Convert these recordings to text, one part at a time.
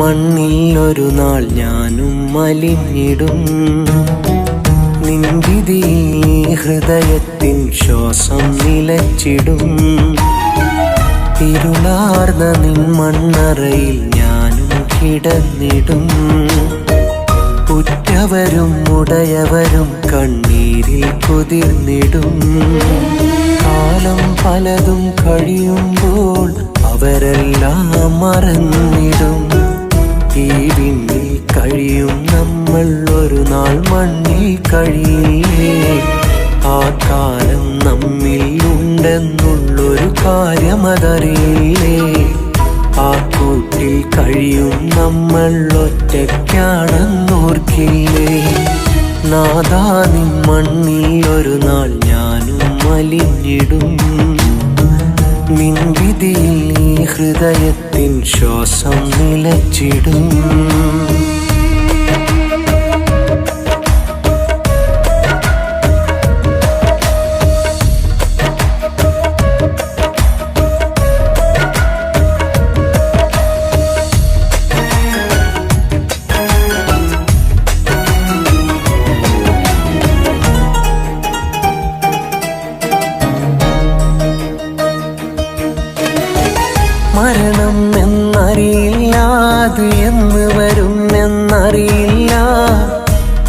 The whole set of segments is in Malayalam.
മണ്ണിൽ ഒരു നാൾ ഞാനും മലിഞ്ഞിടും. നിൻ വിധിയിൽ ഹൃദയത്തിൻ ശ്വാസം നിലച്ചിടും. ഇരുളാർന്ന നിൻ മണ്ണറയിൽ ഞാനും കിടന്നിടും. ഉറ്റവരും ഉടയവരും കണ്ണീരിൽ കുതിർന്നിടും. കാലം പലതും കഴിയുമ്പോൾ അവരെല്ലാം മറന്നിടും. ഈ വിണ്ണിൽ കഴിയും നമ്മൾ ഒരു നാൾ മണ്ണിൽ കഴിയില്ലേ. ആ കാലം നമ്മിൽ ഉണ്ടെന്നുള്ളൊരു കാര്യമതറിയില്ലേ. ആ കൂട്ടിൽ കഴിയും നമ്മൾ ഒറ്റയ്ക്കാണെന്നോർക്കില്ലേ. നാഥാ നിൻ മണ്ണിൽ ഒരു നാൾ ഞാനും മലിഞ്ഞിടും. നിൻ വിധിയിൽ ഈ ഹൃദയത്തിൻ ശ്വാസം നിലച്ചിടും. മരണം എന്നറിയില്ല, അത് എന്ന് വരും എന്നറിയില്ല.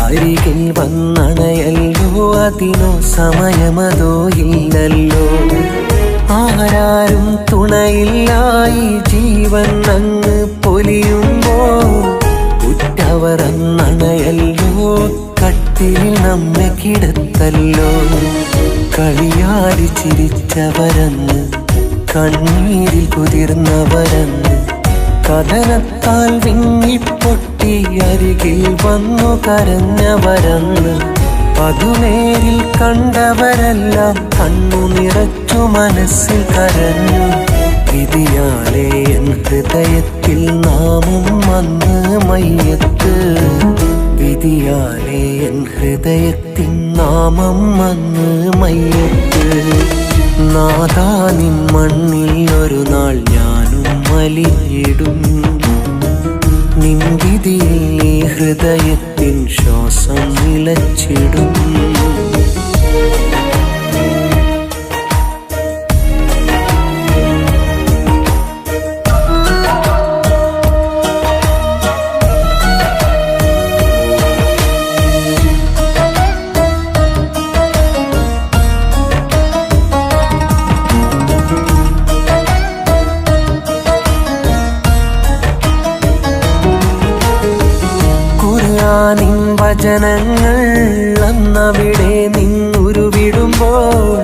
അരികിൽ വന്നണയല്ലോ, അതിനോ സമയമതോ ഇല്ലല്ലോ. ആരാരും തുണയില്ല, ഈ ജീവൻ അങ്ങ് പൊലിയുമ്പോൾ. ഉറ്റവർ അന്നണയല്ലോ, കട്ടിലിൽ നമ്മെ കിടത്തല്ലോ. കളിയാടി ചിരിച്ചവരന്ന്, കണ്ണീരിൽ കുതിർന്നവരന്ന്, കഥനത്താൽ വിങ്ങിപ്പൊട്ടി അരികിൽ വന്നു കരഞ്ഞവരന്ന്. പതുനേരിൽ കണ്ടവരെല്ലാം കണ്ണു നിറച്ചു മനസ്സിൽ കരഞ്ഞു. വിധിയാലേ എൻ ഹൃദയത്തിൽ നാമം വന്ന് മയ്യത്ത്. വിധിയാലേ എൻ ഹൃദയത്തിൽ നാമം വന്ന് മയ്യത്ത്. നാഥാ നിൻ മണ്ണിൽ ഒരു നാൾ ഞാനും മലിഞ്ഞിടും. നിൻ വിധിയിൽ ഈ ഹൃദയത്തിൻ ശ്വാസം നിലച്ചിടും. നിൻ വചനങ്ങൾ അന്നവിടെ നിന്നുരുവിടുമ്പോൾ,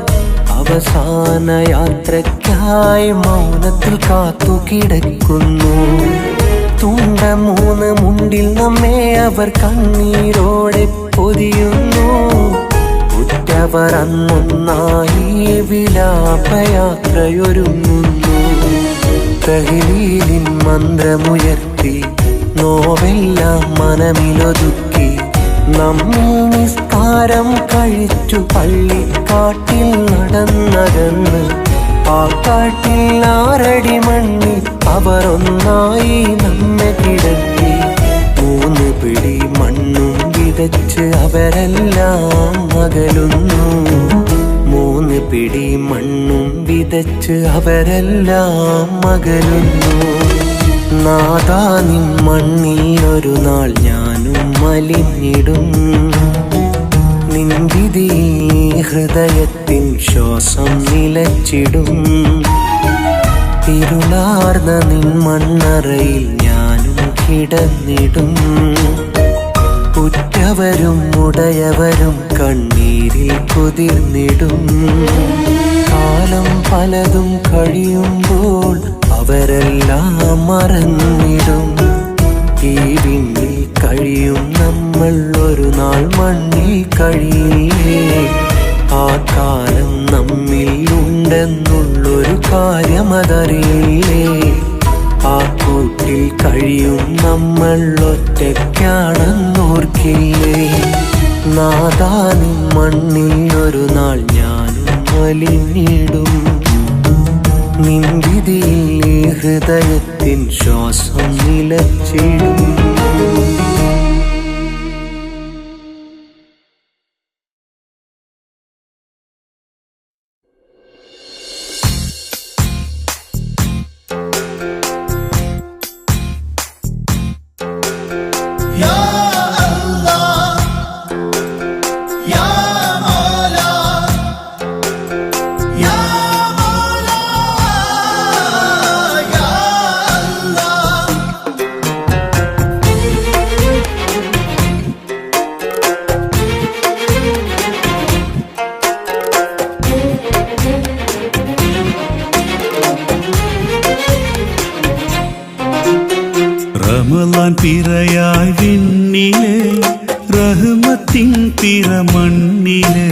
അവസാന യാത്രയ്ക്കായി മൗനത്തിൽ കാത്തു കിടക്കുന്നു. തുണ്ട 3 മുണ്ടിൽ നമ്മെ അവർ കണ്ണീരോടെ പൊതിയുന്നു. ഉറ്റവർ അന്നൊന്നായി വിലാപയാത്രയൊരുങ്ങുന്നു. തഹ്ലീലിൻ മന്ത്രമുയർത്തി നോവെല്ലാം മനമിലൊതുക്കി നമ്മിൽ നിസ്കാരം കഴിച്ചു പള്ളിക്കാട്ടിൽ നടന്നകന്ന്. ആ കാട്ടിൽ 6 അടി മണ്ണിൽ അവർ ഒന്നായി നമ്മെ കിടത്തി. 3 പിടി മണ്ണും വിതച്ച് അവരെല്ലാം അകലുന്നു. 3 പിടി മണ്ണും വിതച്ച് അവരെല്ലാം അകലുന്നു. നാഥാ നിൻ മണ്ണിൽ ഒരു നാൾ ഞാനും മലിഞ്ഞിടും. നിൻ വിധിയിൽ ഹൃദയത്തിൻ ശ്വാസം നിലച്ചിടും. ഇരുളാർന്ന നിൻ മണ്ണറയിൽ ഞാനും കിടന്നിടും. ഉറ്റവരും ഉടയവരും കണ്ണീരിൽ കുതിർന്നിടും. കാലം പലതും കഴിയുമ്പോൾ അവരെല്ലാം മറന്നിടും. ഈ വിണ്ണിൽ കഴിയും നമ്മൾ ഒരു നാൾ മണ്ണിൽ കഴിയില്ലേ. ആ കാലം നമ്മിൽ ഉണ്ടെന്നുള്ളൊരു കാര്യമതറിയില്ലേ. ആ കൂട്ടിൽ കഴിയും നമ്മൾ ഒറ്റയ്ക്കാണെന്നോർക്കില്ലേ. നാഥാ നിൻ മണ്ണിൽ ഒരു നാൾ ഞാനും മലിഞ്ഞിടും. നിൻ വിധിയിൽ ഈ ഹൃദയത്തിൻ ശ്വാസം നിലച്ചിടും. റമളാൻ പിറയായി വിണ്ണിലെ റഹ്മത്തിൻ പിറമണ്ണിലെ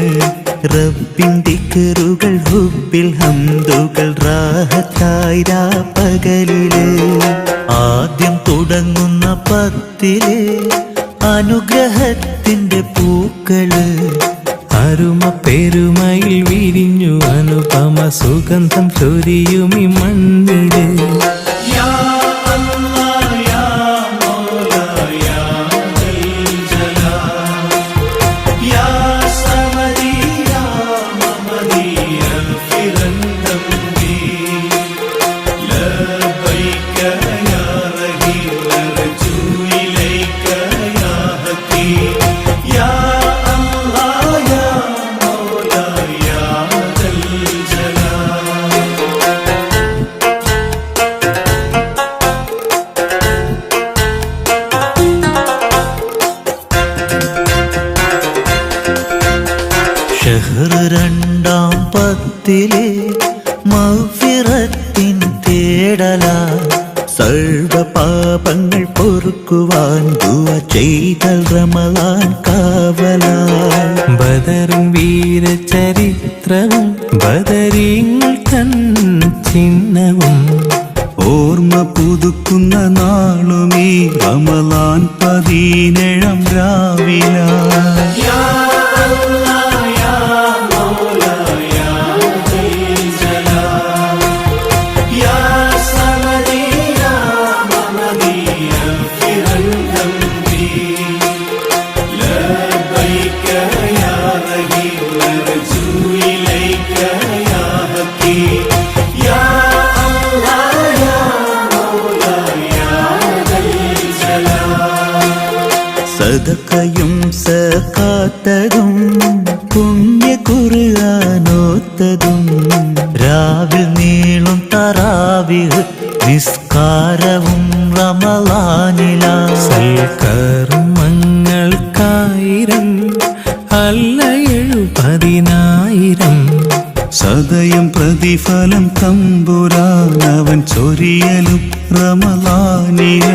റബ്ബിന്റെ ദിക്റുകൾ ഹുബ്ബിൽ ഹംദുകൾ റാഹത്തായി രാപ്പകലിലെ ആദ്യം തുടങ്ങുന്ന പത്തിലെ അനുഗ്രഹത്തിന്റെ പൂക്കള് അരുമ പെരുമയിൽ വിരിഞ്ഞു അനുപമ സുഗന്ധം ചൊരിയുമി മണ്ണില്. ഷഹ്ർ രണ്ടാം പത്തിലെ മഗ്ഫിറത്തിൻ തേടല സർവ പാപങ്ങൾ പൊറുക്കുവാൻ ദുആ ചെയ്തൽ റമളാൻ കാവല. ബദറും വീരചരിത്രവും ബദരീങ്ങൾ തൻ ചിഹ്നവും ഓർമ്മ പുതുക്കുന്ന നാളുമീ റമളാൻ 17 രാവില. സദഖയും സകാത്തതും പുണ്യ ഖുർആനോത്തതും രാവിൽ നീളും തറാവീഹ് നിസ്കാരവും റമളാനില. സൽക്കർമ്മങ്ങൾക്കായിരം അല്ല 70,000 സദയം പ്രതിഫലം തമ്പുരാനവൻ ചൊരിയലും റമളാനില.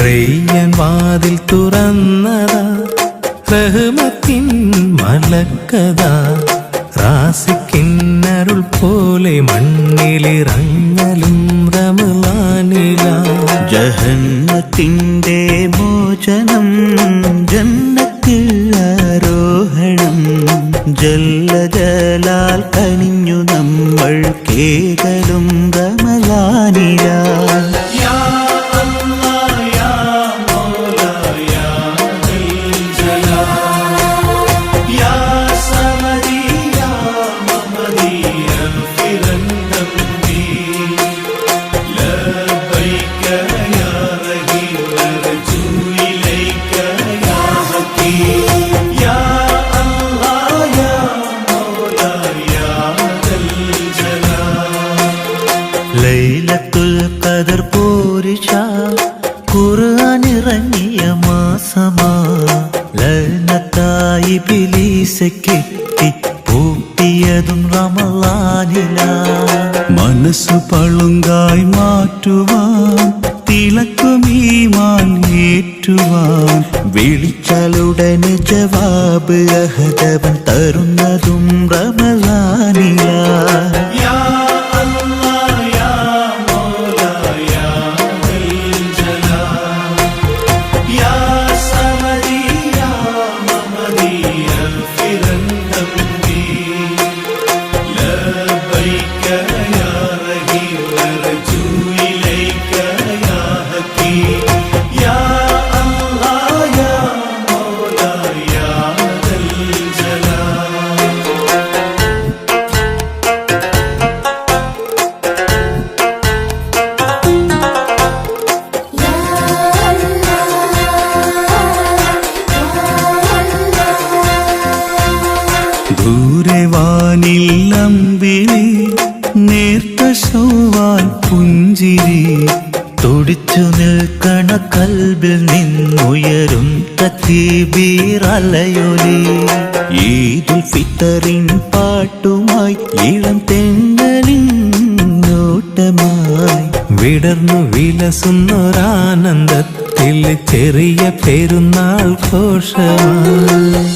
റയ്യാൻ വാതിൽ തുറന്നതാ റഹ്മത്തിൻ മലക്കതാ റാസിക്കിന്നരുൾ പോലെ മണ്ണിലിറങ്ങലും റമളാനില. ജഹന്നത്തിന്റെ മോചനം ജന്നത്തിൽ ആരോഹണം ജല്ല ജലാൽ കനിഞ്ഞു നമ്മൾ കേകലും റമളാനില. കെട്ടി പൂട്ടിയതും റമളാനില. മനസ്സു പളുങ്കായി മാറ്റുവാൻ തിളക്കും ഈമാൻ ഏറ്റുവാൻ വിളിച്ചാലുടനെ ജവാബ് അഹദവൻ തരുന്നതും റമളാനില. ദൂരവാനിൽ അമ്പിളി നേർത്ത ശോവാൽ പുഞ്ചിരി തുടിച്ചു നിൽക്കണ കൽബിൽ നിന്നുയരും തക്ബീർ അലയൊലി. ഈദുൽ ഫിത്തറിൻ പാട്ടുമായി ഇളം തെന്നലിൻ നോട്ടമായി വിടർന്നു വിലസുന്നൊരാനന്ദത്തിൽ ചെറിയ പെരുന്നാൾ ഘോഷമായി.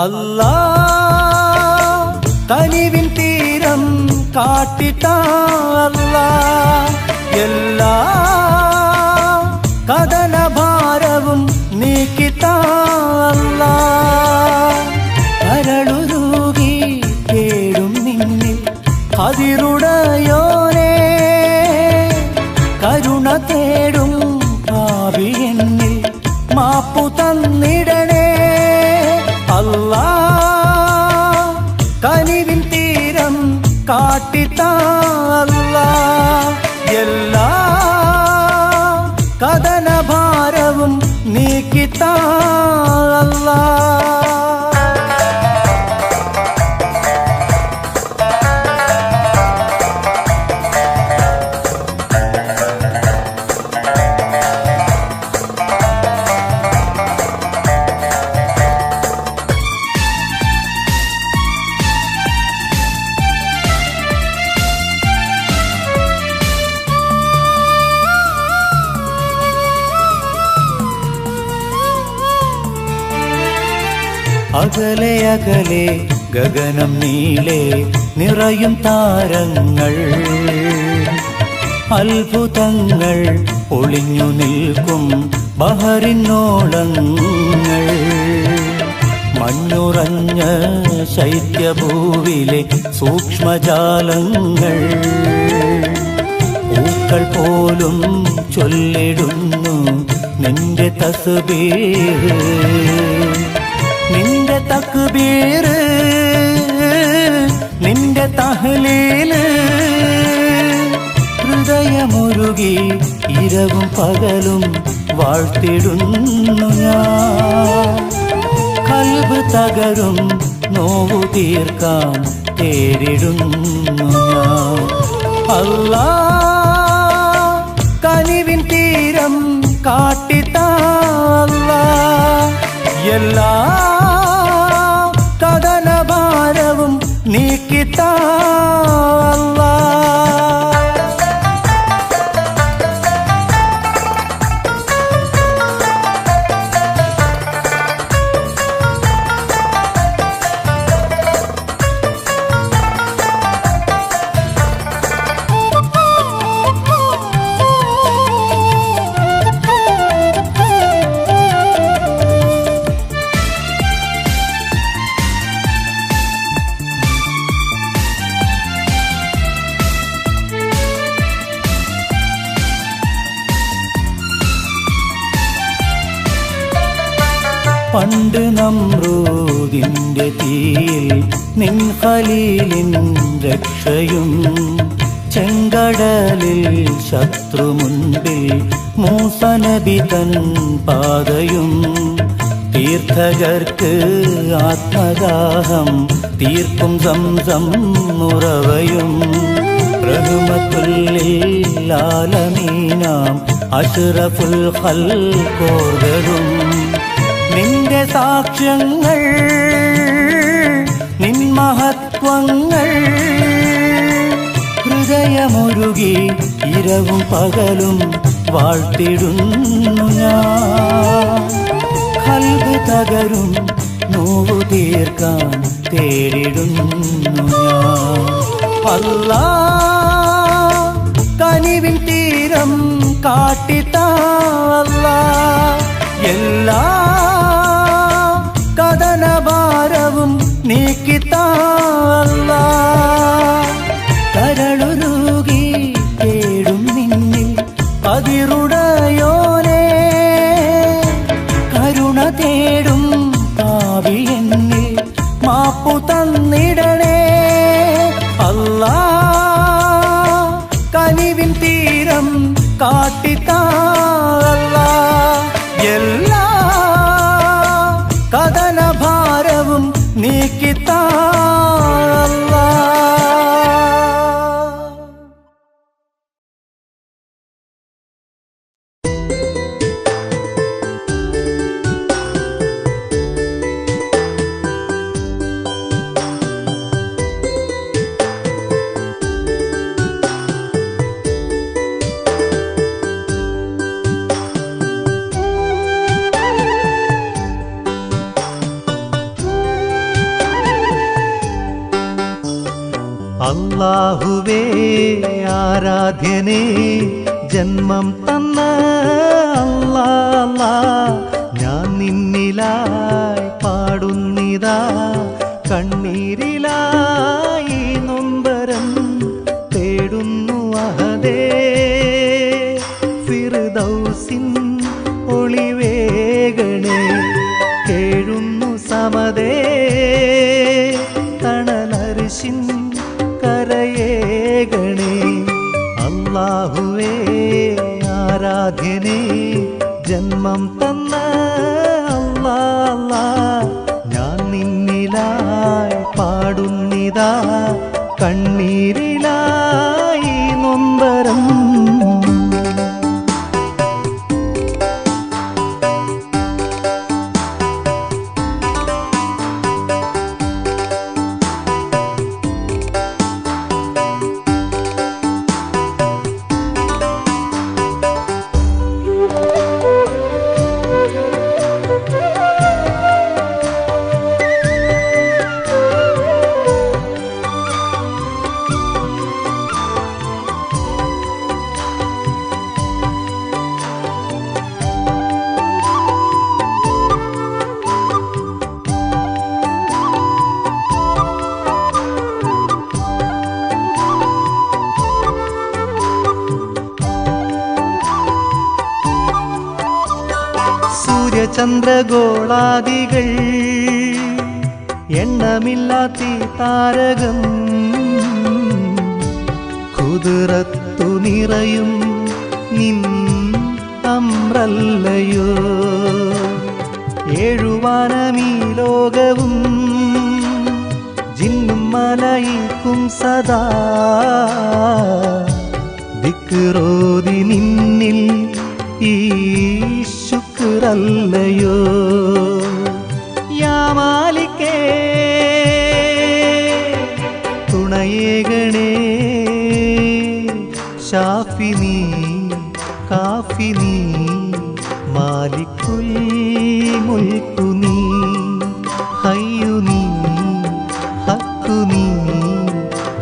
അല്ലാ കനിവിൻ തീരം കാട്ടിത്താ അല്ലാ എല്ലാ കഥനഭാരവും നീക്കിത്താ അല്ലാ. കരളുരുകി കേടും നിന്നിൽ അതിരുടയോനേ കരുണ തേടും ഭാവിയെന്നിൽ മാപ്പു തന്നിടണേ അല്ലാ. കനിവിൻ തീരം കാട്ടിത്താ അല്ലാ എല്ലാ കഥനഭാരവും നീക്കിത്താ അല്ലാ. അകലെ അകലെ ഗഗനം നീളെ നിറയും താരങ്ങൾ അത്ഭുതങ്ങൾ ഒളിഞ്ഞു നിൽക്കും ബഹറിനോളങ്ങൾ മഞ്ഞുറഞ്ഞ ശൈത്യഭൂവിലെ സൂക്ഷ്മജാലങ്ങൾ പൂക്കൾ പോലും ചൊല്ലിടുന്നു നിന്റെ തസ്ബീഹ് നിന്റെ തക്ബീർ നിന്റെ തഹ്ലീൽ ഹൃദയമുരുകി ഇരവും പകലും വാഴ്ത്തിടുന്നു ഞാൻ കൽബ് തകരും നോവു തീർക്കാൻ തേടിടുന്നു ഞാൻ അല്ലാഹ് എല്ലാ കഥനഭാരവും നീക്കിത്താ അല്ലാ. പണ്ട് നമ്രൂദിന്റെ തീയിൽ നിൻ ഖലീലിൻ രക്ഷയും ചെങ്കടലിൽ ശത്രു മുൻപിൽ മൂസ നബി തൻ പാതയും തീർത്ഥകർക്ക് ആത്മദാഹം തീർക്കും സംസം ഉറവയും റഹ്മത്തുൽ ആലമീനാം അഷ്റഫുൽ ഖൽഖോർകളും നിന്റെ സാക്ഷ്യങ്ങൾ നിൻ മഹത്വങ്ങൾ ഹൃദയമൊരുകി ഇരവും പകലും വാഴ്ത്തിടുന്നു ഞാൻ. ഖൽബ് തകരും നോവു തീർക്കാൻ തേടിടുന്നു ഞാൻ. അല്ലാ കനിവിൻ തീരം കാട്ടിത്താ അല്ലാ. എല്ലാ കഥനഭാരവും നീക്കിത്താ അല്ലാ. കരളുരുകി തേടും നിന്നിൽ അതിരുടയോനേ കരുണ തേടും പാപി എന്നിൽ മാപ്പു തന്നിടണേ അല്ലാ. കനിവിൻ തീരം കാട്ടിത്താ അല്ലാ. എല്ലാ കഥനഭാരവും നീക്കിത്താ അല്ലാ. അല്ലാഹുവേ ആരാധ്യനേ ജന്മം തന്ന അല്ലാ അല്ലാ, ഞാൻ നിന്നിലായി പാടുന്നിതാ കണ്ണീരിലായി നൊമ്പരം തേടുന്നു അഹദേ. ഫിർദൗസിൻ ഒളിവേഗണേ കേഴുന്നു സമതേ തണലർശിൻ കരയേഗണേ. അല്ലാഹുവേ ആരാധ്യനേ ജന്മം തന്ന അല്ലാ അല്ലാ, ഞാൻ നിന്നിലായി പാടുന്നിതാ കണ്ണീരിലായി നൊമ്പരം. സൂര്യചന്ദ്രഗോളാദികൾ എണ്ണമില്ലാത്ത താരകം കുതിരത്തു നിറയും നിൻ അമ്രല്ലയോ. ഏഴുവാനമീ ലോകവും ജിന്നും മലയിക്കും സദാ ദിക്റോതി നിന്നിൽ ഈ ശുക്രല്ലയോ. യാമാലിക്കേ തുണയേകണേ ഷാഫി നീ കാഫി നീ മാലിക്കുൽ മുൽക്കു നീ ഹയ്യു നീ ഹക്കു നീ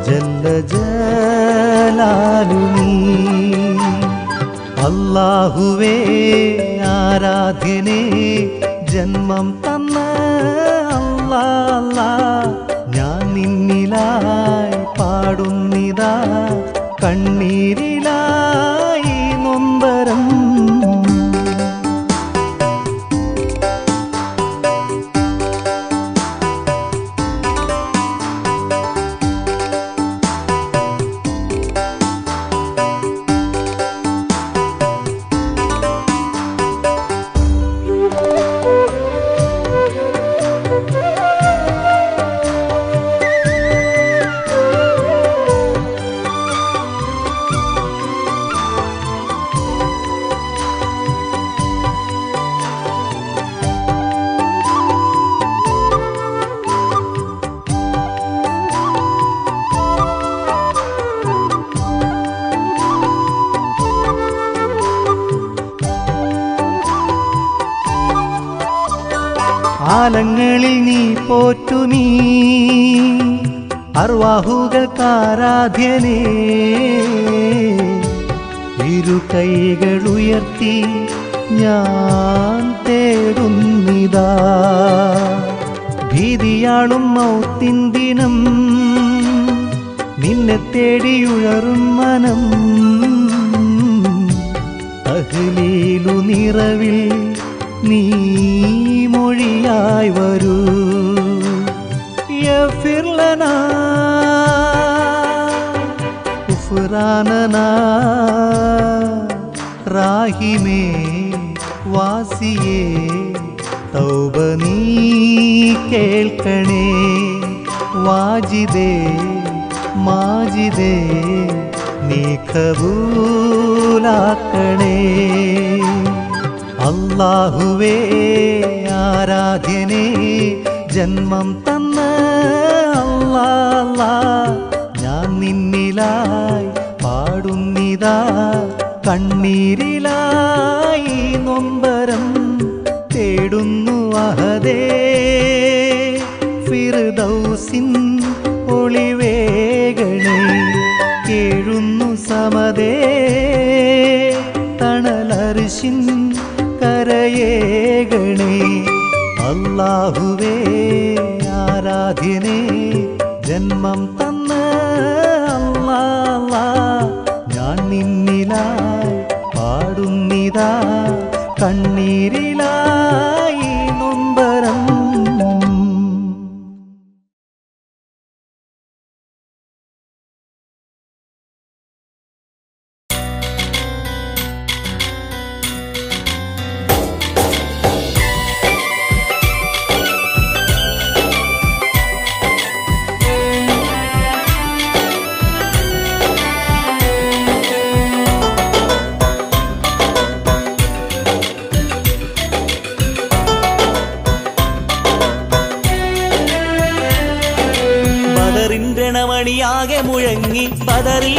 ജല്ല ജലാലു നീ അല്ലാഹുവേ ആരാധ്യനേ ജന്മം തന്ന അല്ലാ അല്ലാ ഞാൻ നിന്നിലായി പാടുന്നിതാ കണ്ണീരിലായി നൊമ്പരം ആലങ്ങളിൽ നീ പോറ്റുമീ അർവാഹുകൾക്കാരാധ്യനേ ഇരു കൈകളുയർത്തി ഞാൻ തേടുന്നിതാ ഭീതിയാളും മൗത്തിൻ ദിനം നിന്നെ തേടിയുഴറും മനം അഹ്ലീലു നിറവിൽ നീ മൊഴിയായി വരൂ യഗ്ഫിർ ലനാ ഗുഫ്രാനനാ റാഹിമേ വാസിയേ തൗബ നീ കേൾക്കണേ വാജിദേ മാജിദേ നീ കബൂലാക്കണേ അല്ലാഹുവേ ആരാധ്യനേ ജന്മം തന്ന അല്ലാ അല്ലാ ഞാൻ നിന്നിലായി പാടുന്നിതാ കണ്ണീരിലായി നൊമ്പരം തേടുന്നു അഹദേ ഫിർദൗസിൻ ഒളിവേഗണേ കേഴുന്നു സമദേ തണലർശിൻ കരയേകണേ അല്ലാഹുവേ ആരാധ്യനേ ജന്മം തന്ന അല്ലാ അല്ലാ ഞാൻ നിന്നിലായി പാടുന്നിതാ കണ്ണീരിലായി നൊമ്പരം മണിയാകെ മുഴങ്ങി ബദറിൽ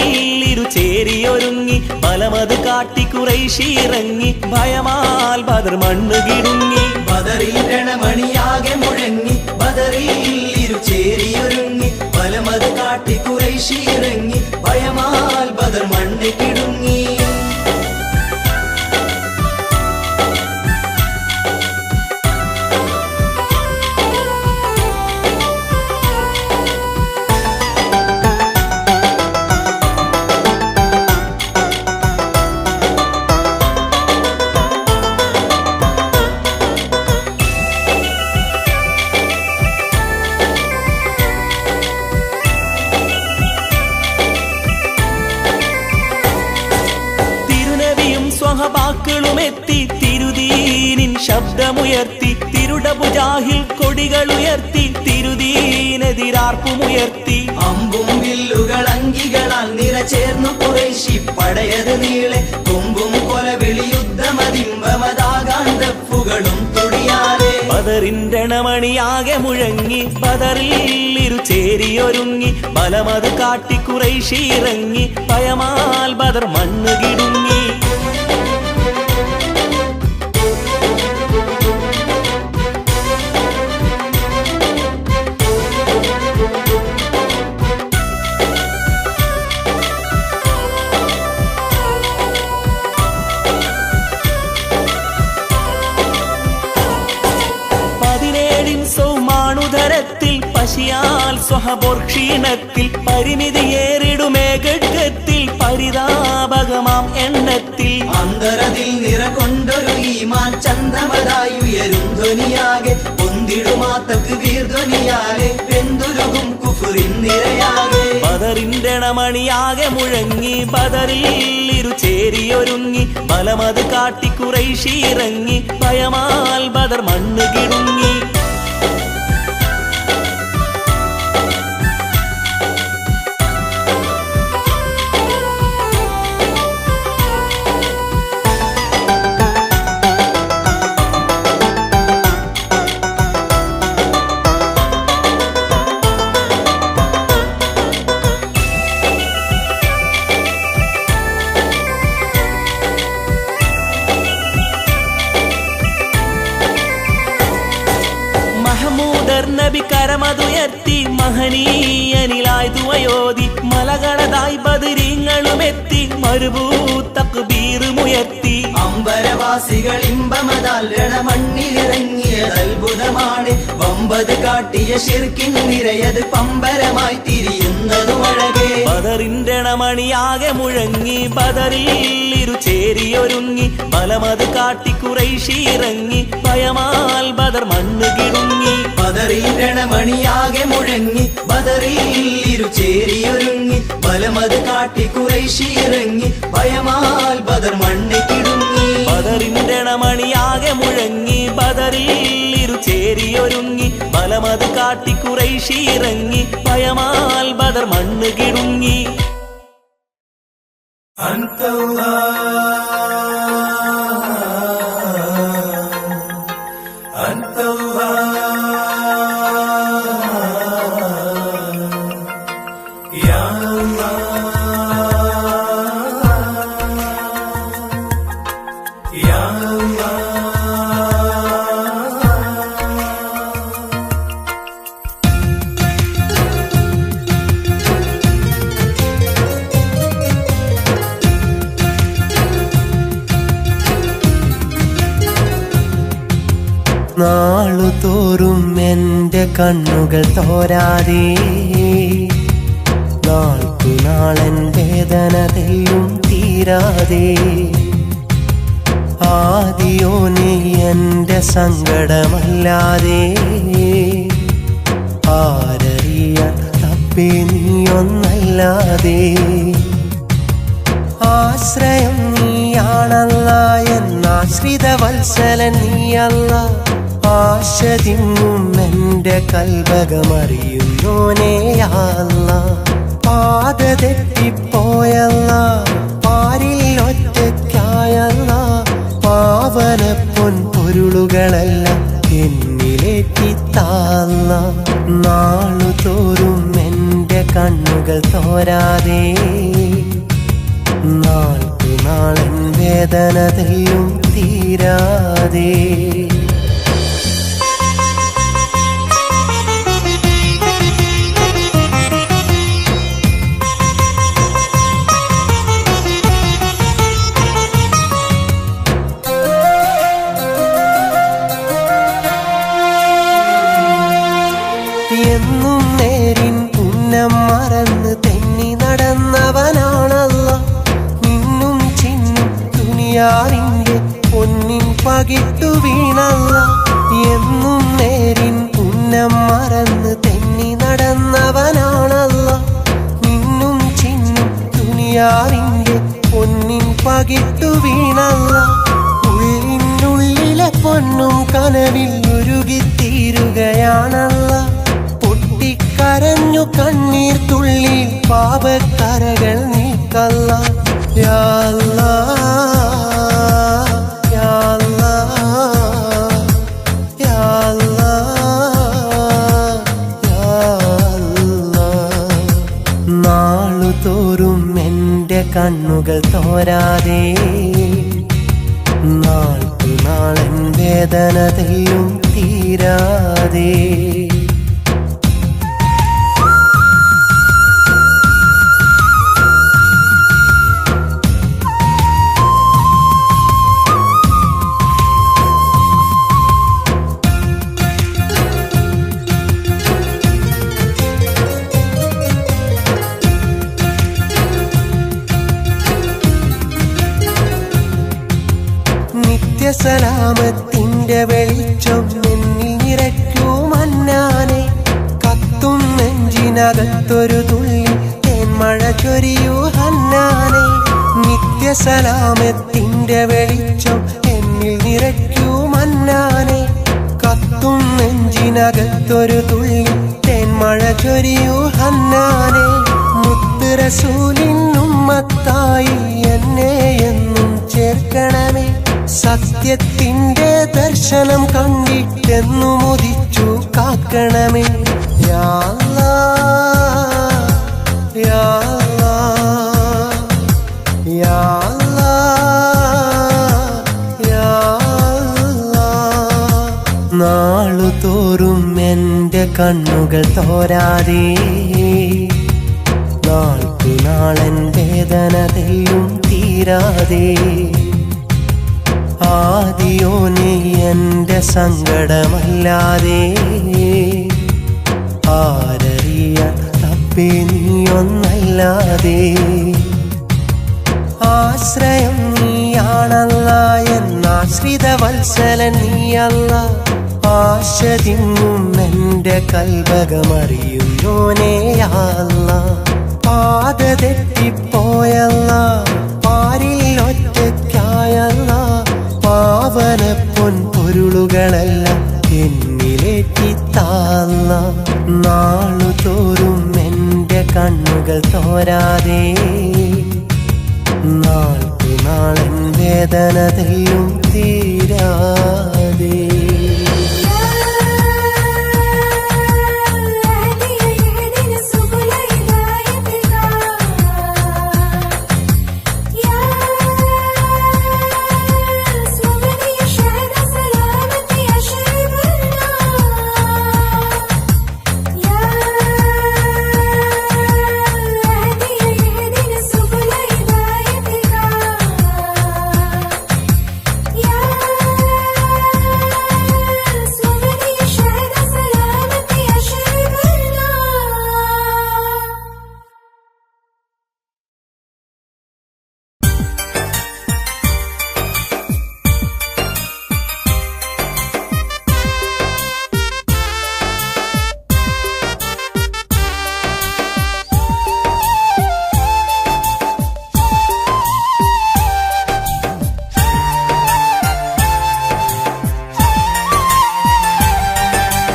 ഇരുചേരിയൊരുങ്ങി ബലമത് കാട്ടി ഖുറൈശി ഇറങ്ങി ഭയമാൽ ബദർ മണ്ണ് കിടുങ്ങി ബദറിൽ രണമണിയാകെ മുഴങ്ങി ബദറിൽ ഇരുചേരിയൊരുങ്ങി ബലമത് കാട്ടി ഖുറൈശി ഇറങ്ങി ഭയമാൽ ബദർ മണ്ണ് കിടുങ്ങി സ്വഹബാക്കളുമെത്തി തിരുദീനിൻ ശബ്ദമുയർത്തി തിരുടബുജാഹിൽ കൊടികളുയർത്തി തിരുദീനെതിരാർപ്പുമുയർത്തി അമ്പും വില്ലുകൾ അങ്കികളാൽ നിറചേർന്നു ഖുറൈശി പടയത് നീളെ കൊമ്പും കൊലവിളി യുദ്ധമതിമ്പമതാകാൻ ദഫുകളും തൊടിയാലെ ബദറിൻ്റെണമണിയാകെ മുഴങ്ങി ബദറിൽ ഇരുചേരിയൊരുങ്ങി ബലമത് കാട്ടി ഖുറൈശി ഇറങ്ങി ഭയമാൽ ബദർ മണ്ണ് കിടുങ്ങി ുദരത്തിൽ പശിയാൽ സ്വഹബോർ ക്ഷീണത്തിൽ പരിമിതിയേറിടുമേഘത്തിൽ പരിതാപകമാം എണ്ണത്തിൽ അന്തരതിൽ നിറകൊണ്ടൊരു ഈമാൻ ചന്തമതായി ഉയരും ധ്വനിയാകെ പൊന്തിടുമാത്തക്ക് വീർധ്വനിയാകെ വെന്തുരുകും കുഫറിൻ നിരയാകെ ബദറിൻ്റെണമണിയാകെ മുഴങ്ങി ബദറിൽ ഇരുചേരിയൊരുങ്ങി ബലമത് കാട്ടി ഖുറൈശി ഇറങ്ങി ഭയമാൽ ബദർ മണ്ണ് കിടുങ്ങി നബി കരമതുയർത്തി മഹനീയനിലായി ദുവയോതി മലകളതായി ബദരീങ്ങളുമെത്തി മരുഭൂ തക്ബീറുമുയർത്തി അമ്പരവാസികൾ ഇമ്പമതാൽ രണമണ്ണിലിറങ്ങിയത് അത്ഭുതമാണ് വമ്പത് കാട്ടിയ ശിർക്കിൻ നിരയത് പമ്പരമായി തിരിയുന്നതും അഴകേ ബദറിൻ്റെണമണിയാകെ മുഴങ്ങി ബദറിൽ ഇരുചേരിയൊരുങ്ങി ബലമത് കാട്ടി ഖുറൈശി ഇറങ്ങി ഭയമാൽ ബദർ മണ്ണ് കിടുങ്ങി ബദറിൻ്റെണമണിയാകെ മുഴങ്ങി ബദറിൽ ഇരുചേരിയൊരുങ്ങി ബലമത് കാട്ടി ഖുറൈശി ഇറങ്ങി ഭയമാൽ ബദർ മണ്ണ് കിടുങ്ങി ബദറിൻ്റെണമണിയാകെ മുഴങ്ങി ബദറിൽ ഇരുചേരിയൊരുങ്ങി ബലമത് കാട്ടി ഖുറൈശി ഇറങ്ങി ഭയമാൽ ബദർ മണ്ണ് കിടുങ്ങി നാളുതോറും എൻ്റെ കണ്ണുകൾ തോരാതെ നാൾക്കുനാളൻ വേദനതയും തീരാതെ ആദിയോ നീ എൻ്റെ സങ്കടമല്ലാതെ ആരറിയാൻ തപ്പി നീയൊന്നല്ലാതെ ആശ്രയം നീയാണല്ല എന്നാശ്രിത വത്സലൻ നീയല്ല ആശതിങ്ങും എൻ്റെ കൽബകമറിയുന്നോനെയല്ല പാത തെറ്റിപ്പോയല്ല പാരിൽ ഒറ്റയ്ക്കായല്ല പാവന പൊൻപൊരുളുകളെല്ലാം എന്നിലേറ്റിത്താല്ല നാളുതോറും എൻ്റെ കണ്ണുകൾ തോരാതെ നാൾക്കുനാളൻ വേദനതയും തീരാതെ എന്നും നേരിൻ ഉന്നം മറന്ന് തെന്നി നടന്നവനാണല്ല നിന്നും ചിന്നും ദുനിയാവിൻ്റെ പൊന്നിൻ പകിട്ടു വീണല്ല എന്നും നേരിൻ ഉന്നം മറന്ന് തെന്നി നടന്നവനാണല്ല നിന്നും ചിന്നും ദുനിയാവിൻ്റെ പൊന്നിൻ പകിട്ടു വീണല്ല ഉള്ളിനുള്ളിലെ പൊന്നും കനവിൽ ഉരുകിത്തീരുകയാണല്ല കരഞ്ഞു കണ്ണീർ തുള്ളി പാപക്കരകൾ നീക്കല്ല യാ അല്ലാഹ് യാ അല്ലാഹ് യാ അല്ലാഹ് കണ്ണുകൾ തോരാതെ നാൾക്കു നാളൻ വേദനതയും തീരാതെ നിത്യസലാമത്തിന്റെ വെളിച്ചം എന്നിൽ നിറയ്ക്കൂ മന്നാനെ കത്തും നെഞ്ചിനകത്തൊരു തുള്ളി തേന്മഴ ചൊരിയൂ ഹന്നാനെ നിത്യസലാമത്തിന്റെ വെളിച്ചം എന്നിൽ നിറയ്ക്കൂ മന്നാനെ കത്തും നെഞ്ചിനകത്തൊരു തുള്ളി തേന്മഴ ചൊരിയൂ ഹന്നാനെ മുത്ത് റസൂലിൻ ഉമ്മത്തായി എന്നെ എന്നും ചേർക്കണമേ സത്യത്തിന്റെ ദർശനം കണ്ടിട്ടെന്നു മുദിച്ചു കാക്കണമേ യാ അല്ലാഹ് യാ അല്ലാഹ് യാ അല്ലാഹ് യാ അല്ലാഹ് നാളുതോറും എൻ്റെ കണ്ണുകൾ തോരാതെ നാൾക്കു നാളൻ വേദനതയും തീരാതെ ആദിയോ നീ എൻ്റെ സങ്കടമല്ലാതെ ആരറിയാൻ റബ്ബേ നീയൊന്നല്ലാതെ ആശ്രയം നീയാണല്ലാ എന്നാശ്രിത വത്സലൻ നീയല്ല ആശതിങ്ങും എൻ്റെ കൽബകമറിയുന്നോനേ അല്ലാ പാത തെറ്റിപ്പോയല്ല പാരിൽ ഒറ്റയ്ക്കായല്ല പാവന പൊൻപൊരുളുകളെല്ലാം എന്നിലേറ്റിത്താല്ല നാളുതോറും എൻ്റെ കണ്ണുകൾ തോരാതെ നാൾക്കു നാളൻ വേദനതയും തീരാതെ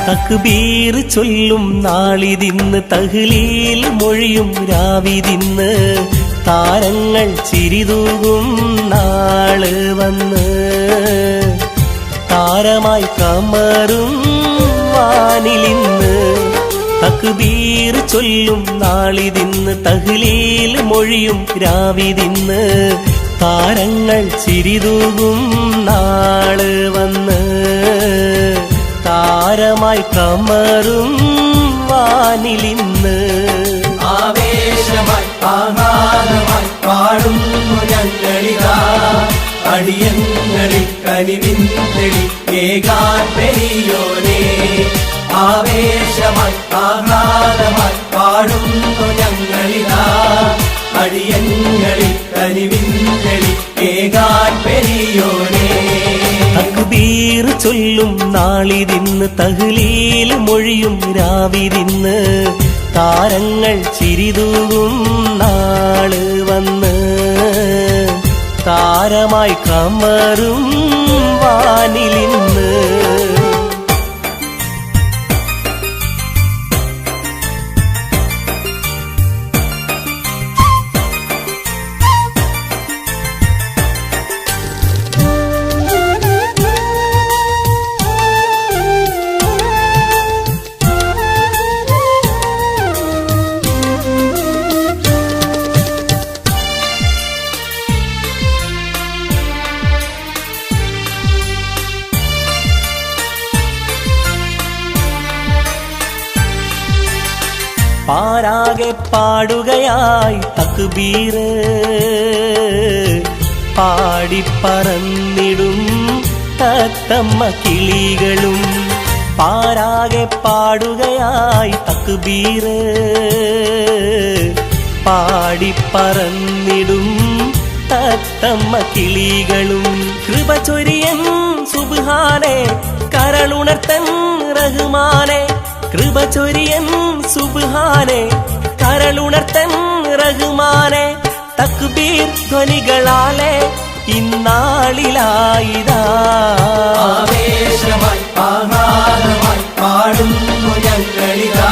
തക്ബീർ ചൊല്ലും നാളിതിന്ന് തഹ്ലീൽ മൊഴിയും രാവിതിന്ന് താരങ്ങൾ ചിരിതൂകും നാള് വന്ന് താരമായി കമറും വാനിലിന്ന് തക്ബീർ ചൊല്ലും നാളിതിന്ന് തഹ്ലീൽ മൊഴിയും രാവിതിന്ന് താരങ്ങൾ ചിരിതൂകും നാള് വന്ന് താരമായി കമറും വാനിലിന്ന് ആവേശമായി ആഹ്ലാദമായി പാടുന്നു ഞങ്ങളിതാ അടിയങ്ങളിൽ കനിവിന്തെളി ഏകാൻ പെരിയോനേ ആവേശമായി ആഹ്ലാദമായി പാടുന്നു ഞങ്ങളിതാ അടിയങ്ങളിൽ കനിവിന്തെളി ഏകാൻ പെരിയോനേ തക്ബീർ ചൊല്ലും നാളിതിന്ന് തഹ്ലീൽ മൊഴിയും രാവിതിന്ന് താരങ്ങൾ ചിരിതൂകും നാള് വന്ന് താരമായി കമറും വാനിലിന്ന് പാരാകെ പാടുകയായി തക്ബീറ് പാടിപ്പറന്നിടും തത്തമ്മ കിളികളും പാരാകെ പാടുകയായി തക്ബീറ് പാടിപ്പറന്നിടും തത്തമ്മ കിളികളും കൃപ ചൊരിയൻ സുബ്ഹാനെ കരളുണർത്തൻ റഹ്മാനെ കൃപ ചൊരിയൻ സുബ്ഹാനെ കരളുണർത്തൻ റഹ്മാനെ തക്ബീർ ധ്വനികളാലെ ഇന്നാളിലായിതാ ആവേശമായി ആഹ്ലാദമായി പാടുന്നു ഞങ്ങളിതാ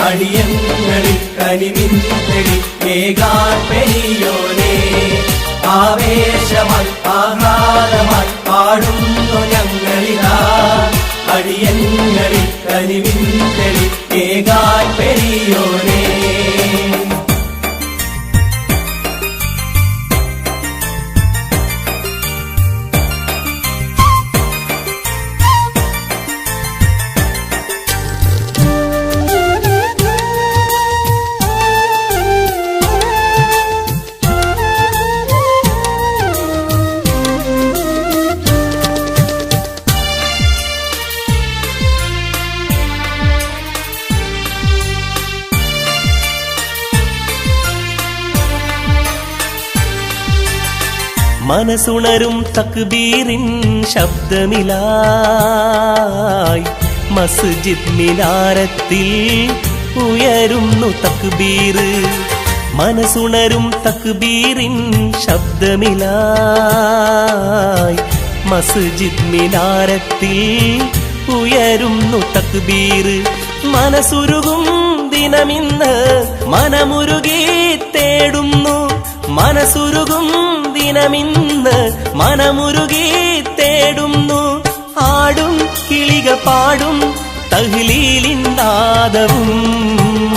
അടിയങ്ങളിൽ കനിവിൻതെളി ഏകാൻ പെരിയോനേ ആവേശമായി ആഹ്ലാദമായി പാടുന്നു ഞങ്ങളിതാ അടിയങ്ങളിൽ കനിവിൻതെളി ഏകാൻ പെരിയോനേ മനസുണരും തക്ബീറിൻ ശബ്ദമിലായി മസ്ജിദ് മിനാരത്തിൽ ഉയരുന്നു തക്ബീർ മനസുണരും തക്ബീറിൻ ശബ്ദമിലായി മസ്ജിദ് മിനാരത്തിൽ ഉയരുന്നു തക്ബീർ മനസുരുകും ദിനമിന്ന് മനമുരുകി തേടുന്നു മനസുരുകും ദിനമിന്ന് മനമുരുകി തേടുന്നു ആടും കിളിക പാടും തഹ്ലീലിൻ നാദവും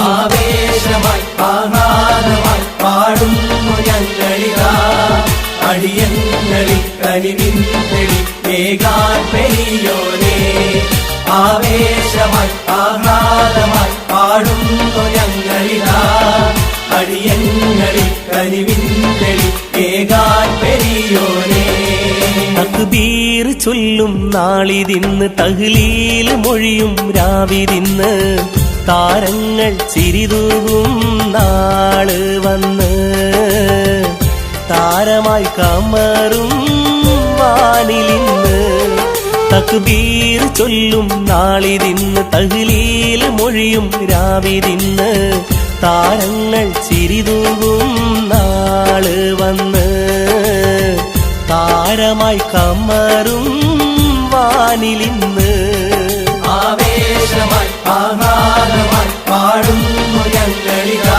ആവേശമായി ആഹ്ലാദമായി പാടുന്നു ഞങ്ങളിതാ അടിയങ്ങളിൽ കനിവിൻതെളി ഏകാൻ പെരിയോനേ ആവേശമായി ആഹ്ലാദമായി പാടുന്നു ഞങ്ങളിതാ അടിയങ്ങളിൽ കനിവിൻതെളി ഏകാൻ പെരിയോനേ തക്ബീർ ചൊല്ലും നാളിതിന്ന് തഹ്ലീൽ മൊഴിയും രാവിതിന്ന് താരങ്ങൾ ചിരിതൂകും നാള് വന്ന് താരമായി കമറും വാനിലിന്ന് തക്ബീർ ചൊല്ലും നാളിതിന്ന് തഹ്ലീൽ മൊഴിയും രാവിതിന്ന് താരങ്ങൾ ചിരിതൂകും നാള് വന്ന് താരമായി കമറും വാനിലിന്ന് ആവേശമായി ആഹ്ലാദമായി പാടുന്നു ഞങ്ങളിതാ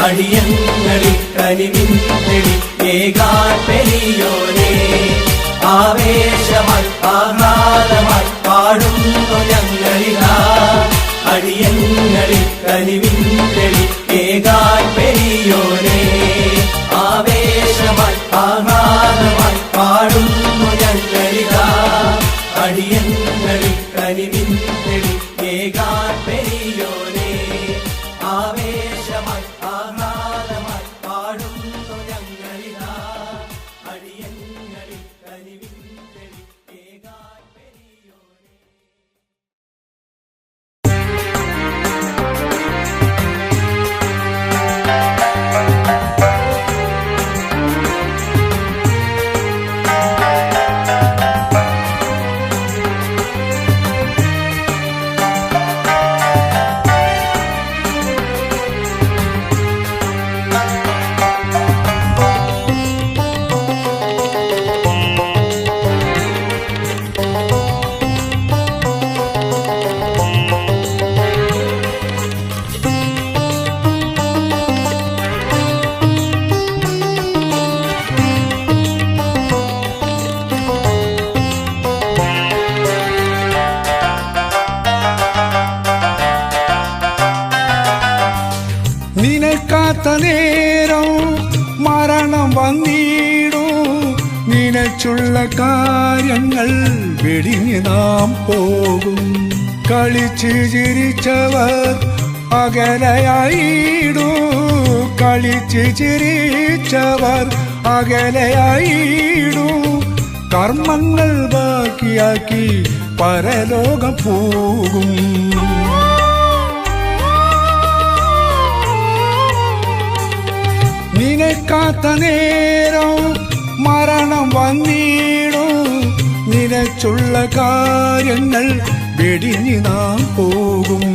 അടിയങ്ങളിൽ കനിവിൻതെളി ഏകാൻ പെരിയോനേ ആവേശമായി ആഹ്ലാദമായി പാടുന്നു ഞങ്ങളിതാ അടിയങ്ങളിൽ കനിവിൻതെളി ഏകാൻ പെരിയോനേ ആവേശമായി ആഹ്ലാദമായി പാടുന്നു ഞങ്ങളിതാ അടിയങ്ങളിൽ കനിവിൻതെളി ഏകാൻ പെരിയോനേ ആവേശമായി ആഹ്ലാദമായി പാടുന്നു ഞങ്ങളിതാ അടിയങ്ങളിൽ കനിവിൻതെളി ഏകാൻ പെരിയോനേ നിനക്കാത്ത നേരം മരണം വന്നിടും നിനച്ചുള്ള കാര്യങ്ങൾ വെടിഞ്ഞു നാം പോകും കളിച്ച് ചിരിച്ചവർ അകലയായിടൂ കളിച്ച് ചിരിച്ചവർ അകലയായിടൂ കർമ്മങ്ങൾ ബാക്കിയാക്കി പരലോകം പോകും നിനക്കാത്ത നേരം മരണം വന്നിടും നിനച്ചുള്ള കാര്യങ്ങൾ വെടിഞ്ഞു നാം പോകും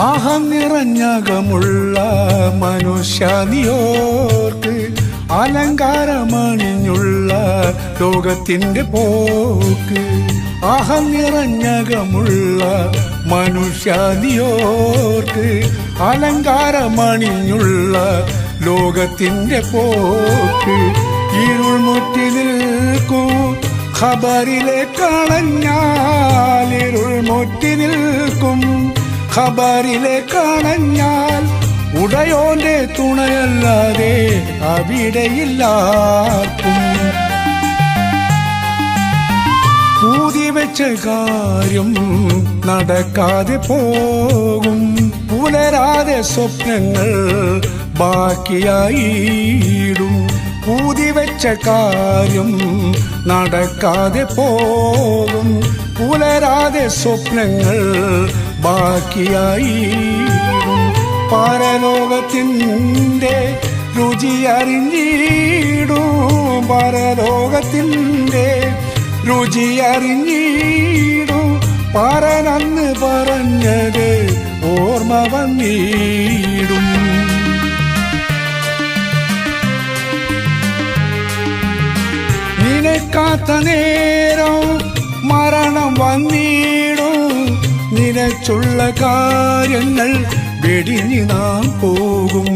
അഹം നിറഞ്ഞകമുള്ള മനുഷ്യ നീയോർക്ക് അലങ്കാരമണിഞ്ഞുള്ള ലോകത്തിന്റെ പോക്ക് അഹം നിറഞ്ഞകമുള്ള മനുഷ്യ നീയോർക്ക് അലങ്കാരമണിഞ്ഞുള്ള ലോകത്തിന്റെ പോക്ക് ഇരുൾ മുറ്റി നിൽക്കും ഖബറിലെ കളഞ്ഞാൽ ഇരുൾ മുറ്റി നിൽക്കും ഖബറിലെ കാണഞ്ഞാൽ ഉടയോന്റെ തുണയല്ലാതെ അവിടെയില്ലാർക്കും പൂതി വെച്ച കാര്യം നടക്കാതെ പോകും പുലരാതെ സ്വപ്നങ്ങൾ ബാക്കിയായിടും പൂതി വെച്ച കാര്യം നടക്കാതെ പോകും പുലരാതെ സ്വപ്നങ്ങൾ ബാക്കിയായി പരലോകത്തിൻ്റെ രുചി അറിഞ്ഞിടും പരലോകത്തിൻ്റെ രുചി അറിഞ്ഞിടും പരനന്ന് പറഞ്ഞത് ഓർമ്മ വന്നിടും നിനക്കാത്ത നേരം മരണം വന്നിടും നിനച്ചുള്ള കാര്യങ്ങൾ വെടിഞ്ഞു നാം പോകും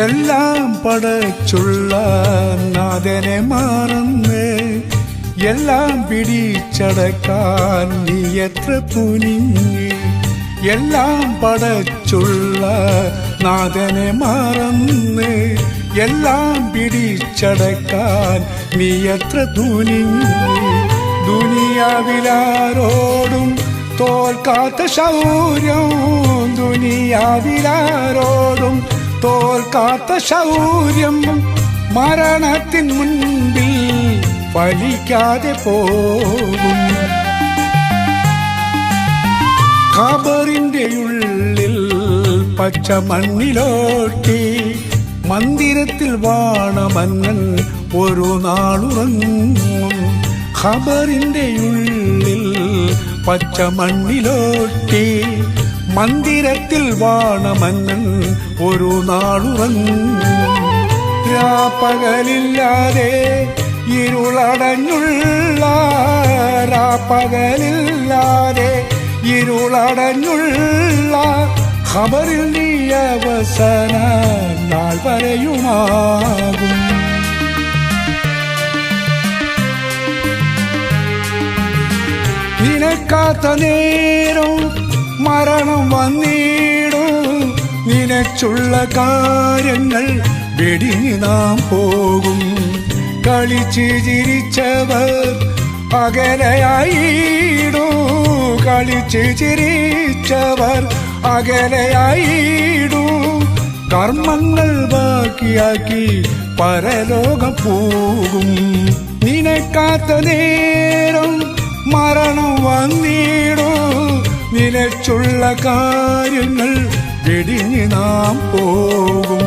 എല്ലാം പടച്ചുള്ള നാഥനെ മറന്ന് എല്ലാം പിടിച്ചടക്കാൻ നീ എത്ര തുനിഞ്ഞ് എല്ലാം പടച്ചുള്ള നാഥനെ മറന്ന് എല്ലാം പിടിച്ചടക്കാൻ നീ എത്ര തുനിഞ്ഞ് ദുനിയാവിലാരോടും തോൽക്കാത്ത ശൗര്യം ദുനിയാവിലാരോടും തോൽക്കാത്ത ശൗര്യം മരണത്തിൻ മുൻപിൽ ഫലിക്കാതെ പോകും ഖബറിന്റെ ഉള്ളിൽ പച്ച മണ്ണിലോട്ടി മന്ദിരത്തിൽ വാണമന്നൻ ഒരു നാളുറങ്ങും ഖബറിന്റെ ഉള്ളിൽ പച്ച മണ്ണിലോട്ടി മന്ദിരത്തിൽ വാണമന്നൻ ഒരു നാളുറങ്ങും രാപ്പകലില്ലാതെ ഇരുളടഞ്ഞുള്ള രാപ്പകലില്ലാതെ ഇരുളടഞ്ഞുള്ള ഖബറിൽ നീ അവസാന നാൾ വരെയുമാകും നിനക്കാത്ത നേരം മരണം വന്നിടും നിനച്ചുള്ള കാര്യങ്ങൾ വെടിഞ്ഞു നാം പോകും കളിച്ച് ചിരിച്ചവർ അകലയായിടൂ കളിച്ച് ചിരിച്ചവർ അകലെയായിടൂ കർമ്മങ്ങൾ ബാക്കിയാക്കി പരലോകം പോകും. നിനക്കാത്ത നേരം മരണം വന്നിടും. നിലച്ചുള്ള കാര്യങ്ങൾ വെടിഞ്ഞ് നാം പോകും.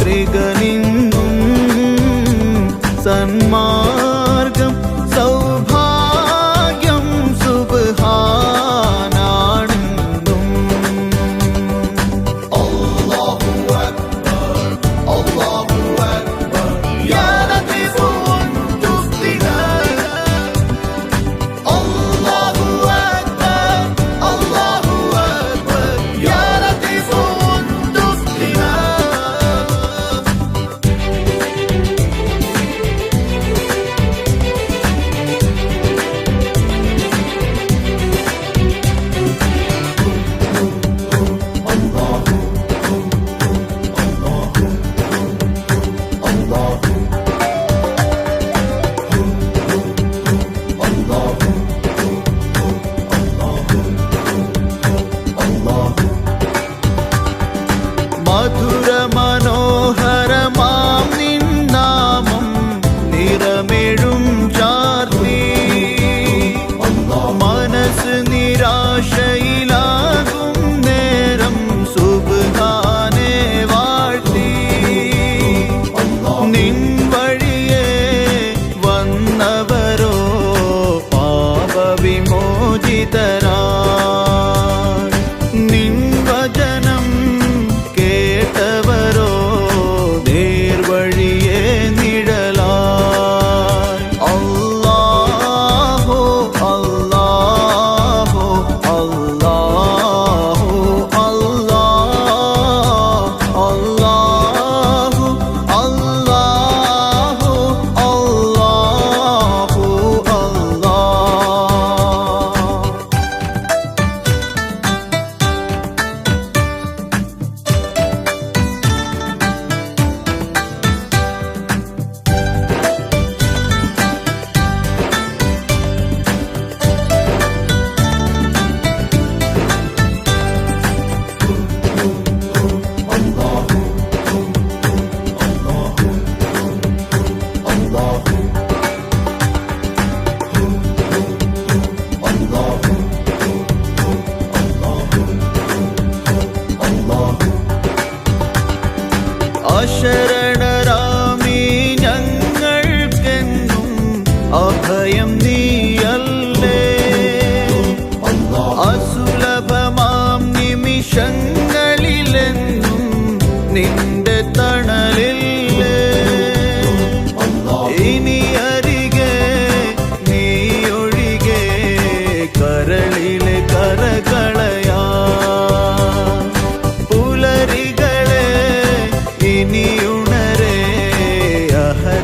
സഹയാത്രികനിന്നും സന്മാർഗം സൗഭാഗ്യം സുബ്ഹാനാണെന്നും. അല്ലാഹു അക്ബർ അല്ലാഹു അക്ബർ യാ ലതീഫു തുഫ്തിനാ. അല്ലാഹു അക്ബർ അല്ലാഹു അക്ബർ യാ ലതീഫു തുഫ്തിനാ.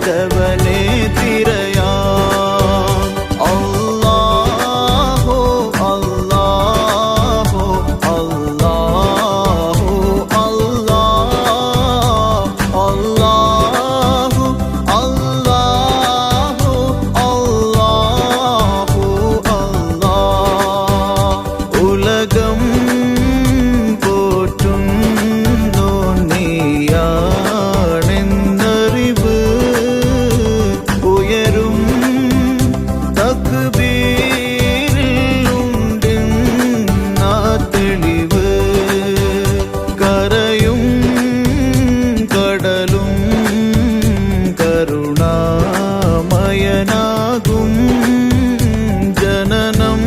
ചെയ്തവനെ തിരയാം. അല്ലാഹു അല്ലാഹു അല്ലാഹു അല്ലാഹു അല്ലാഹു അല്ലാഹു അല്ലാഹു അല്ലാഹു. ഉലകം പോറ്റുന്നു നീയാണെന്നറിവ് ഉയരും തക്ബീറിലുണ്ടെന്നാ തെളിവ്. കരയും കടലും കരുണാമയനാകും. ജനനം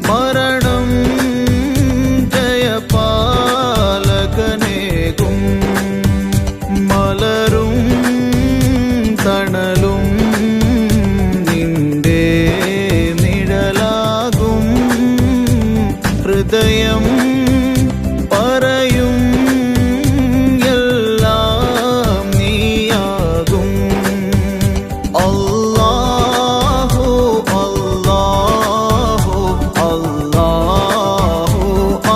മരണം ജയപാലകനേകും. മലരും തണലും നിന്റെ നിഴലാകും. ഹൃദയം പറയും എല്ലാം നീയാകും. അല്ലാഹു അല്ലാഹു അല്ലാഹു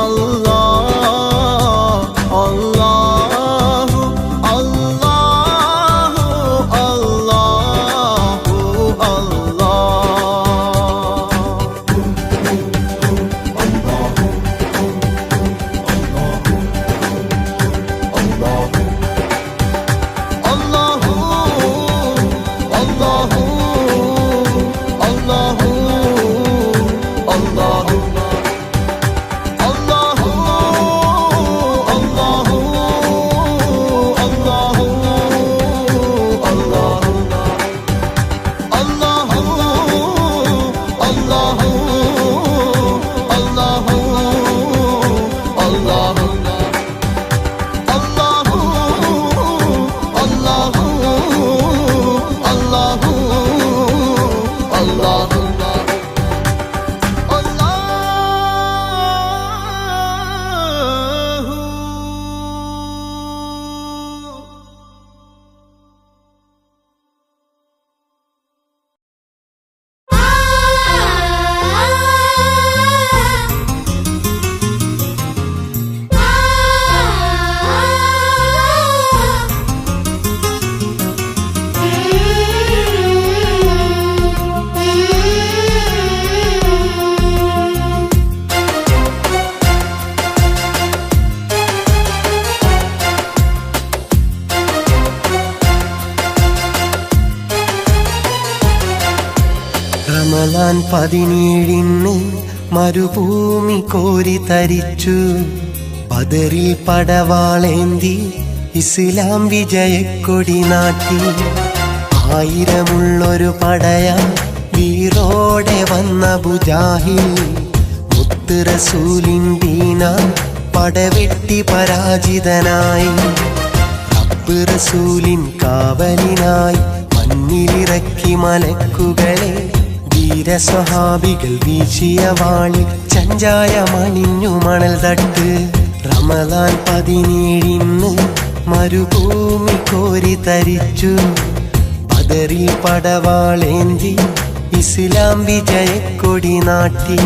അല്ലാഹു അല്ലാഹു അല്ലാഹു റമളാൻ 17 മരുഭൂമി കോരി തരിച്ചു. ബദറിൽ പടവാളേന്തി ഇസ്ലാം വിജയക്കൊടി നാട്ടി. 1000 പടയാ വീറോടെ വന്ന ബുജാഹിൽ. മുത്ത് റസൂലിൻ ദീന പടവെട്ടി പരാജിതനായി. റബ്ബ് റസൂലിൻ കാവലിനായി മണ്ണിലിറക്കി മലക്കുകളെ. ധീരസ്വഹാബികൾ വീശിയ വാളിൽ ചഞ്ചായമണിഞ്ഞു മണൽ തട്ട്. റമളാൻ 17 മരുഭൂമി കോരി തരിച്ചു. ബദറിൽ പടവാളേന്തി ഇസ്ലാം വിജയക്കൊടി നാട്ടി.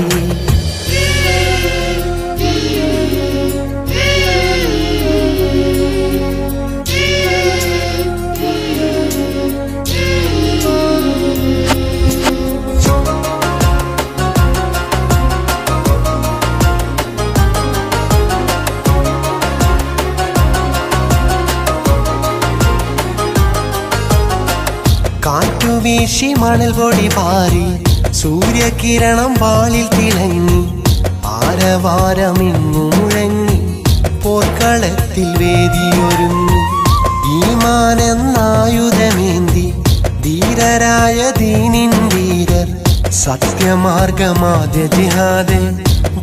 കാറ്റുവീശി മണൽ പൊടി പാറി. സൂര്യകിരണം വാളിൽ തിളങ്ങി. ആരവാരമിങ്ങു മുഴങ്ങി. പോർക്കളത്തിൽ വേദിയൊരുങ്ങി. ഈമാനെന്നായുധമേന്തി ധീരരായ ദീനിൻ ധീരർ. സത്യമാർഗമാദ്യ ജിഹാദ്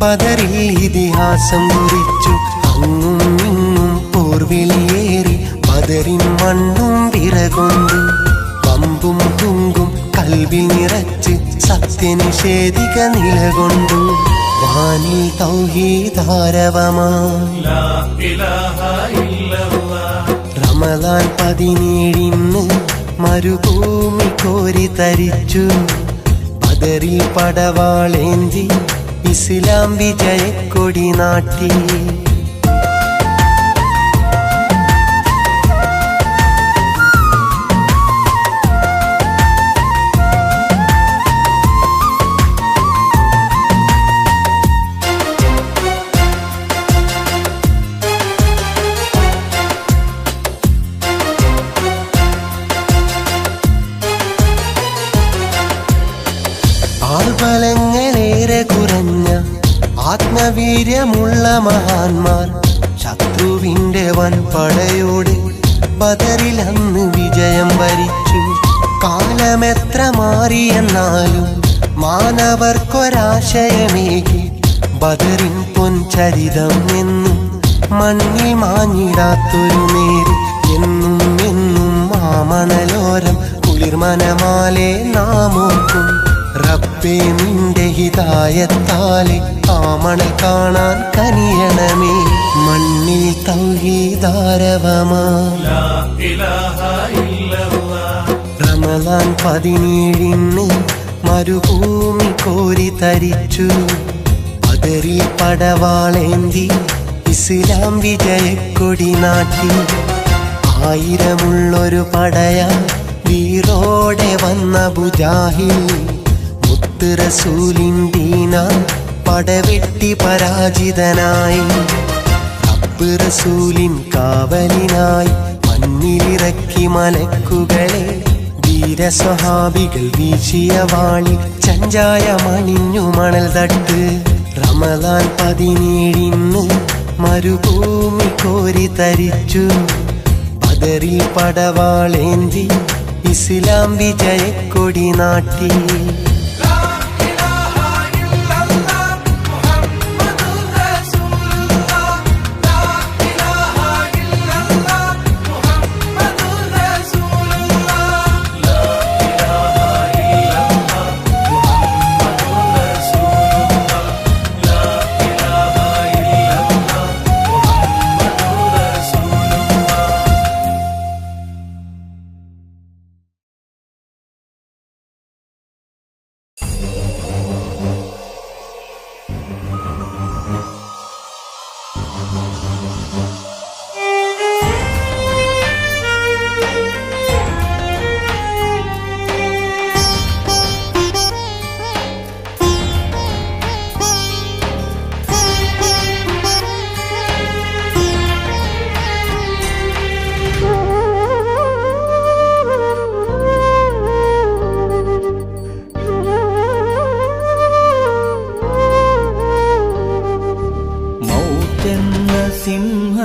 ബദറിൽ ഇതിഹാസം കുറിച്ചു. അങ്ങും ഇങ്ങും പോർവിളിയേറി ബദറിൻ മണ്ണും വിറകൊണ്ടു. പമ്പും കുങ്കും കൽവിൽ നിറച്ച് സത്യനിഷേധിക നിലകൊണ്ടു. വാനിൽ തൗഹീദാരവമായി. റമളാൻ 17 മരുഭൂമി കോരി തരിച്ചു. ബദറിൽ പടവാളേന്തി ഇസ്ലാം വിജയക്കൊടി നാട്ടി. ആൾബലങ്ങളേറെ കുറഞ്ഞ ആത്മവീര്യമുള്ള മഹാന്മാർ ശത്രുവിന്റെ വൻപടയോട് ബദറിൽ അന്ന് വിജയം വരിച്ചു. കാലമെത്ര മാറിയെന്നാലും മാനവർക്കൊരാശയമേകി ബദറിൻ പൊൻചരിതം എന്നും മണ്ണിൽ മാഞ്ഞിടാത്തൊരു നേര്. എന്നും എന്നും മാമണലോരം കുളിർമനമാലെ നാമോർക്കും. റബ്ബേ നിന്റെ ഹിദായത്താലെ ആ മണൽ കാണാൻ കനിയണമേ. മണ്ണിൽ തൗഹീദാരവമാ റമളാൻ 17 മരുഭൂമി കോരി തരിച്ചു. ബദറിൽ പടവാളേന്തി ഇസ്ലാം വിജയക്കൊടി നാട്ടി. 1000 പടയാ വീറോടെ വന്ന ബുജാഹിൽ മുത്ത് റസൂലിൻ ദീന പടവെട്ടി പരാജിതനായി. റബ്ബ് റസൂലിൻ കാവലിനായി മണ്ണിലിറക്കി മലക്കുകളെ. വീരസ്വഹാബികൾ വീശിയ വാളിൽ ചഞ്ചായ മണിഞ്ഞു മണൽ തട്ട്. റമളാൻ 17 മരുഭൂമി കോരി തരിച്ചു. ബദറിൽ പടവാളേന്തി ഇസ്ലാം വിജയക്കൊടി നാട്ടി.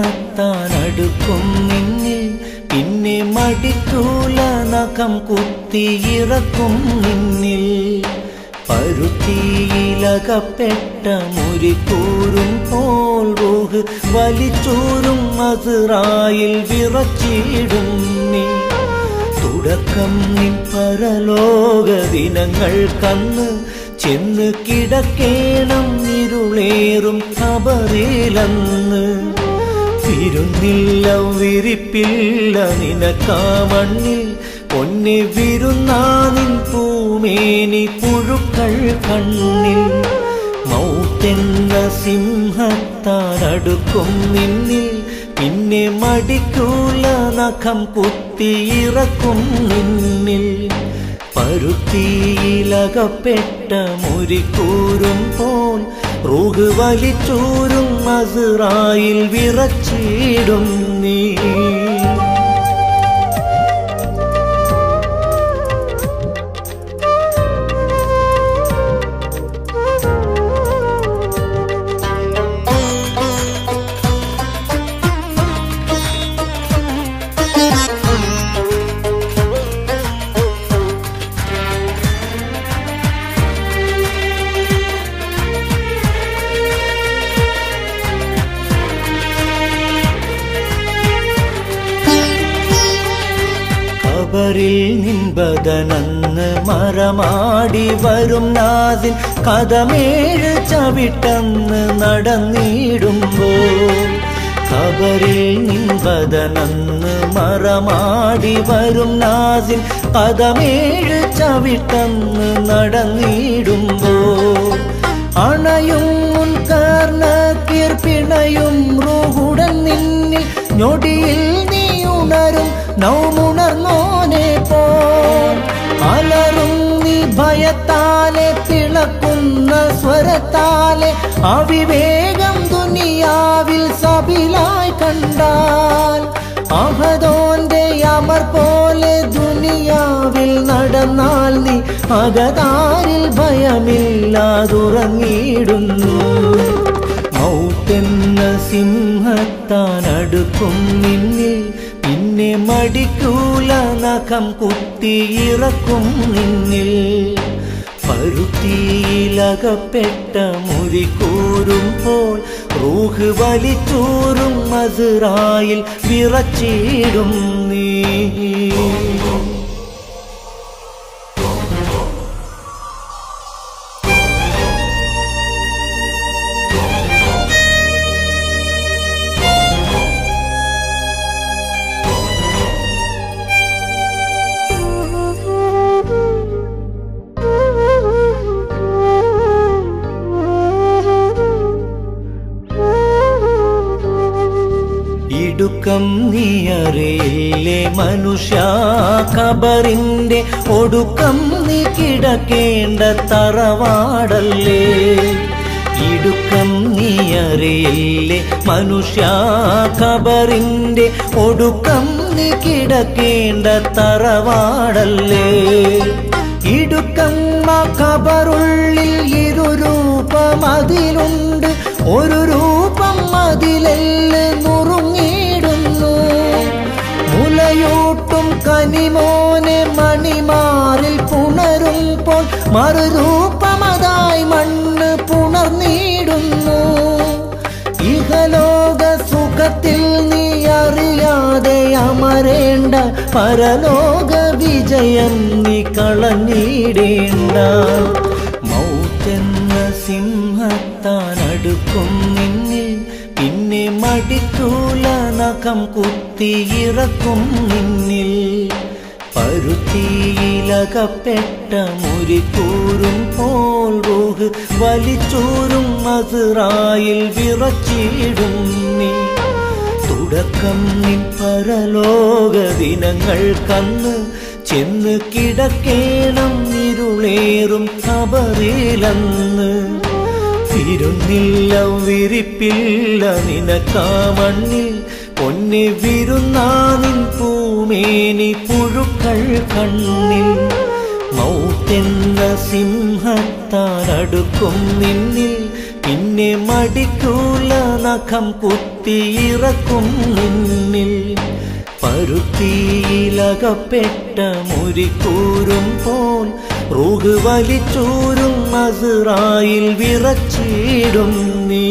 സിംഹത്താനടുക്കും നിന്നിൽ പിന്നെ മടിക്കൂല നഖം കുത്തിയിറക്കും നിന്നിൽ. പരുത്തിയിലകപ്പെട്ട മുരിക്കൂറും പോൽ റൂഹ് വലിച്ചൂരും അസ്റായിൽ വിറച്ചിടും നീ. തുടക്കം നിൻ പരലോക ദിനങ്ങൾ കന്ന് ചെന്ന് കിടക്കേണം ഇരുളേറും ഖബറിലന്ന്. വിരുന്നില്ല വിരിപ്പില്ല നിനക്കാ മണ്ണിൽ പൊന്നെ വിരുന്നാനിൻ പൂമേനി പുഴുക്കൾ കണ്ണിൽ. മൗത്തെന്ന സിംഹത്താനടുക്കും നിന്നിൽ പിന്നെ മടിക്കൂല നഖം കുത്തിയിറക്കും നിന്നിൽ. പരുത്തിയിലകപ്പെട്ട മുരിക്കൂരും പോൽ റൂഹ് വലിച്ചൂരും അസ്റായിൽ വിറച്ചിടും നീ. ഖബറിൽ നിൻബദനന്ന് മറമാടി വരും നാദിൻ കഥമേഴ് ചവിട്ടന്ന് നടന്നിടുമ്പോൾ. ഖബറിൽ നിൻപതനന്ന് മറമാടി വരും നാസിൻ പദമേഴ് ചവിട്ടന്ന് നടന്നിടുമ്പോൾ അണയും മുൻകാർണക്കീർ പിണയും റൂഹുടൻ നിന്നിൽ ഞൊടിയിൽ നീ ഉണരും നൗമുണർന്നോനെ പോൽ അലറും നീ ഭയത്താലെ തിളക്കുന്ന സ്വരത്താലെ അവിവേകം ദുനിയാവിൽ സബിലായി കണ്ടാൽ അഹദോന്റെ അമർ പോലെ ദുനിയാവിൽ നടന്നാൽ നീ അകതാരിൽ ഭയമില്ലാതുറങ്ങിയിടുന്നു മൗത്തെന്ന സിംഹത്താൻ അടുക്കും നിന്നിൽ പിന്നെ മടിക്കൂല നഖം കുത്തിയിറക്കും നിന്നിൽ പരുത്തിയിലകപ്പെട്ട മുറിക്കൂറുമ്പോൾ റൂഹ് വലിച്ചൂറും അസ്റായിൽ വിറച്ചിടും നീ ഇടുക്കം നീയറിയില്ലേ മനുഷ്യ ഖബറിന്റെ ഒടുക്കം നീ കിടക്കേണ്ട തറവാടല്ലേ ഇടുക്കം നീയറിയില്ലേ മനുഷ്യ ഖബറിന്റെ ഒടുക്കം നീ കിടക്കേണ്ട തറവാടല്ലേ ഇടുക്കം ഖബറുള്ളിൽ ഇരുരൂപം അതിലുണ്ട് ഒരു രൂപം അതിലെല്ല് നുറുങ്ങിയിടുന്നു മുലയൂട്ടും കനിമോനെ മണിമാറിൽ പുണരുമ്പോൾ മറുരൂപമതായി മണ്ണ് പുണർന്നിടുന്നു ഇഹലോക സുഖത്തിൽ നീ അറിയാതെ അമരേണ്ട പരലോക വിജയം നീ കളഞ്ഞിടേണ്ട മൗത്തെന്ന സിംഹത്താൻ അടുക്കും നിന്നിൽ പിന്നെ മടിക്കൂല നഖം കുത്തിയിറക്കും നിന്നിൽ പരുത്തിയിലകപ്പെട്ട മുറിക്കൂറും പോൽ റൂഹ് വലിച്ചൂറും അസ്റായിൽ വിറച്ചിടും നീ തുടക്കം നിൻ പരലോക ദിനങ്ങൾക്കന്ന് ചെന്ന് കിടക്കേണം ഇരുളേറും ഖബറിലന്ന് വിരുന്നില്ല വിരിപ്പില്ല നിനക്കാ മണ്ണിൽ പൊന്നെ വിരുന്നാ നിൻ പൂമേനി പുഴുക്കൾ കണ്ണിൽ മൗത്തെന്ന സിംഹത്താൻ അടുക്കും നിന്നിൽ പിന്നെ മടിക്കൂല നഖം കുത്തിയിറക്കും നിന്നിൽ പരുത്തിയിലകപ്പെട്ട മുറിക്കൂറും പോൽ റൂഹ് വലിച്ചൂറും അസ്റായിൽ വിറച്ചിടും നീ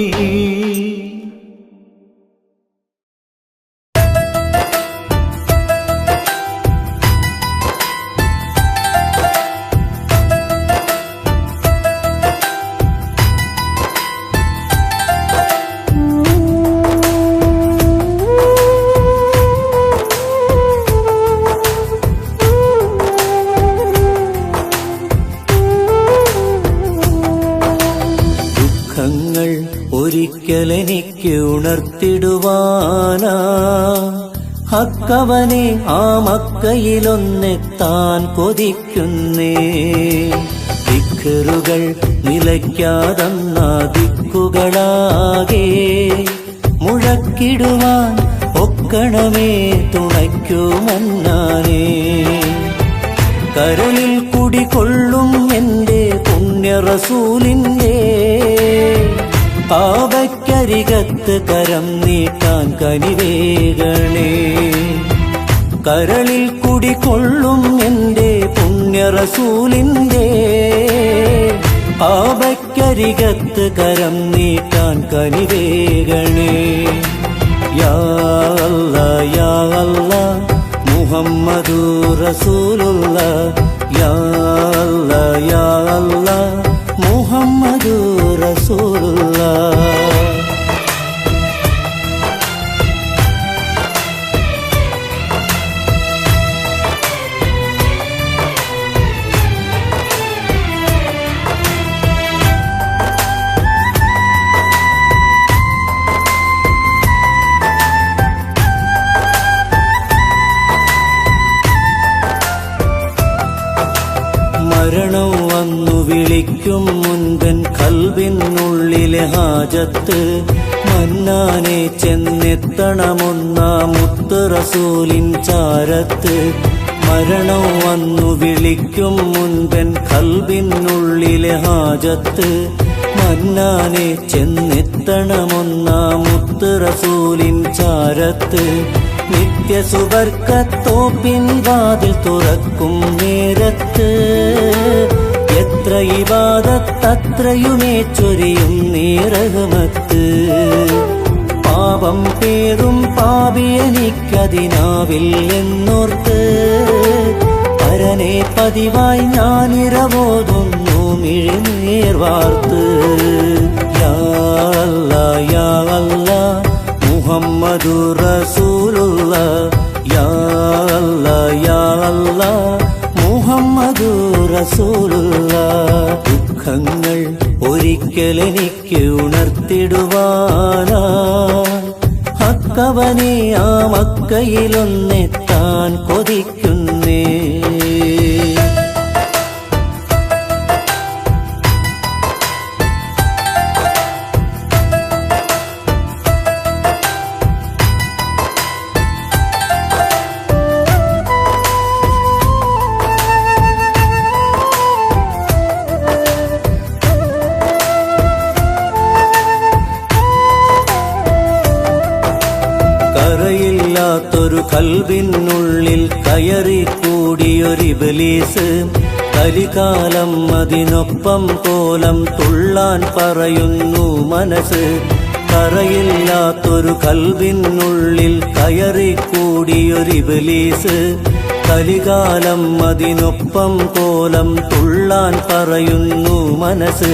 ഒരിക്കലെനിക്ക് ഉണർത്തിടുവാനാ ഹക്കവനെ ആ മക്കയിലൊന്നെത്താൻ കൊതിക്കുന്നേ ദിക്റുകൾ നിലയ്ക്കാതെന്ന ദിക്കുകളാകെ മുഴക്കിടുവാൻ ഒക്കണമേ തുണയ്ക്കുമന്നാനേ കരളിൽ കുടികൊള്ളും എന്റെ പുണ്യ റസൂലിന്റെ പാവയ്ക്കരികത്ത് കരം നീട്ടാൻ കനിവേകണേ കരളിൽ കുടികൊള്ളും എന്റെ പുണ്യ റസൂലിന്റെ പാവയ്ക്കരികത്ത് കരം നീട്ടാൻ കനിവേകണേ യാ അല്ലാഹ് യാ അല്ലാഹ് മുഹമ്മദു റസൂലുള്ളാഹ് യാ അല്ലാഹ് യാ അല്ലാഹ് മുഹമ്മദു റസൂലുള്ളാഹ് മരണം വന്നു വിളിക്കും മുൻപൻ കൽബിനുള്ളിലെ ഹാജത്ത് മന്നാനെ ചെന്നെത്തണമൊന്നാ മുത്ത് റസൂലിൻ ചാരത്ത്. മരണം വന്നു വിളിക്കും മുൻപൻ കൽബിനുള്ളിലെ ഹാജത്ത് മന്നാനെ ചെന്നെത്തണമൊന്നാ മുത്ത് റസൂലിൻ ചാരത്ത്. നിത്യസുബർക്കത്തോപ്പിൻ വാതിൽ തുറക്കും നേരത്ത് എത്ര ഇബാദത്തത്രയുമേ ചൊരിയും നീ റഹ്മത്ത്. പാപം പേറും പാപിയെനിക്കതിനാവിൽ എന്നോർത്ത് പരനെ പതിവായി ഞാനിരവോതുന്നു മിഴിനീർ വാർത്ത്. യാ അല്ലാഹ് യാ അല്ലാഹ് മുഹമ്മദുർ റസൂലുള്ളാഹ്. യാ അല്ലാഹ് യാ അല്ലാഹ് മുഹമ്മദുർ റസൂലുള്ളാഹ്. ദുഃഖങ്ങൾ ഒരിക്കലെനിക്ക് ഉണർത്തിടുവാനാ ഹക്കവനെ ആ മക്കയിലൊന്നെത്താൻ കൊതിക്കുന്നേ. കറയില്ലാത്തൊരു കൽബിനുള്ളിൽ കയറിക്കൂടിയൊരിബ്ലീസ് കലികാലം അതിനൊപ്പം കോലം തുള്ളാൻ പറയുന്നു മനസ്സ്. കറയില്ലാത്തൊരു കൽബിനുള്ളിൽ കയറിക്കൂടിയൊരിബ്ലീസ് കലികാലം അതിനൊപ്പം കോലം തുള്ളാൻ പറയുന്നു മനസ്സ്.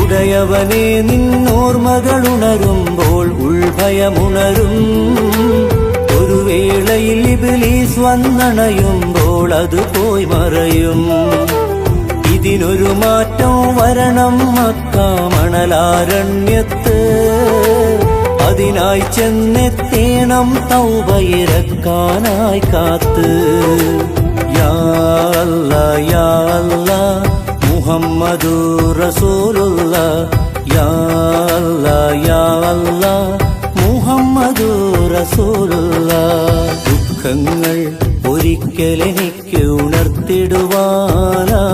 ഉടയവനെ നിന്നോർമകളുണരുമ്പോൾ ഉൾഭയമുണരും. ഒരു വേളയിൽ ഇബ്ലീസ് വന്നണയുമ്പോൾ അത് പോയി മറയും. ഇതിനൊരു മാറ്റം വരണം മക്ക മണലാരണ്യത്ത്. അതിനായി ചെന്നെത്തേണം തൗബയിറക്കാനായി കാത്ത്. യാ അല്ലാഹ് യാ അല്ലാഹ് മുഹമ്മദുർ റസൂലുള്ളാഹ്. യാ അല്ലാഹ് യാ അല്ലാഹ് മുഹമ്മദുർ റസൂലുള്ളാഹ്. ദുഃഖങ്ങൾ ഒരിക്കലെനിക്ക് ഉണർത്തിടുവാനാ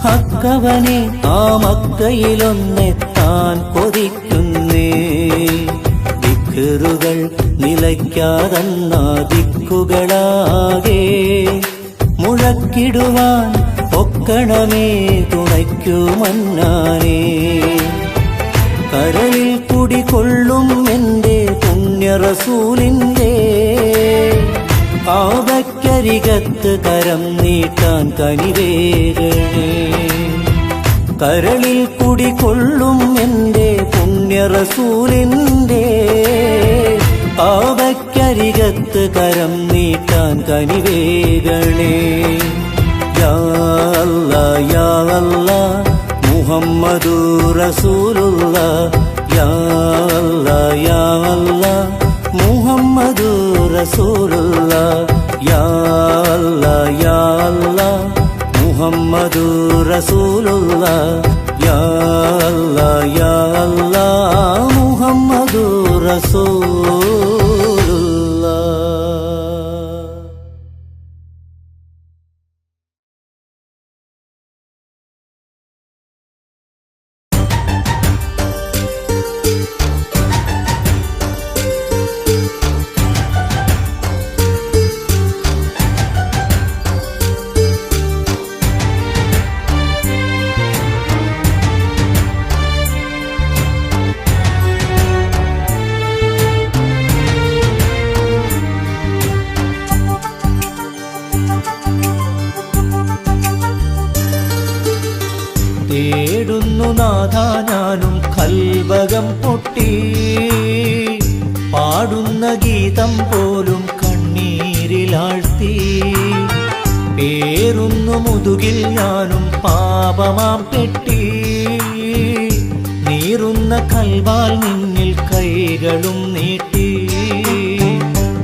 ഹക്കവനെ ആ മക്കയിലൊന്നെത്താൻ കൊതിക്കുന്നേ. ദിക്റുകൾ നിലയ്ക്കാതെന്നാ ദിക്കുകളാകെ മുഴക്കിടുവാൻ ഒക്കണമേ തുണയ്ക്കൂ മന്നാനേ. കരളിൽ കുടികൊള്ളും എന്റെ പുണ്യ റസൂലിന്റെ പാദക്കരികത്ത് കരം നീട്ടാൻ കനിവേകണേ. കരളിൽ കുടികൊള്ളും എന്റെ പുണ്യ റസൂലിന്റെ പാദക്കരികത്ത് കരം നീട്ടാൻ കനിവേകണേ. യാ അല്ലാഹ് യാ അല്ലാഹ് മുഹമ്മദുർ റസൂലുള്ളാഹ്. യാ അല്ലാഹ് യാ അല്ലാഹ് മുഹമ്മദുർ റസൂലുള്ളാഹ്. യാ അല്ലാഹ് യാ അല്ലാഹ് മുഹമ്മദുർ റസൂലുള്ളാഹ്. യാ അല്ലാഹ് യാ അല്ലാഹ് മുഹമ്മദുർ റസൂലുള്ളാഹ്. തേടുന്നു നാഥാ ഞാനും കൽബകം പൊട്ടി. പാടുന്ന ഗീതം പോലും കണ്ണീരിലാഴ്ത്തി. പേറുന്നു മുതുകിൽ ഞാനും പാപമാം പെട്ടി. നീറുന്ന കൽവാൽ നിന്നിൽ കൈകളും നീട്ടി.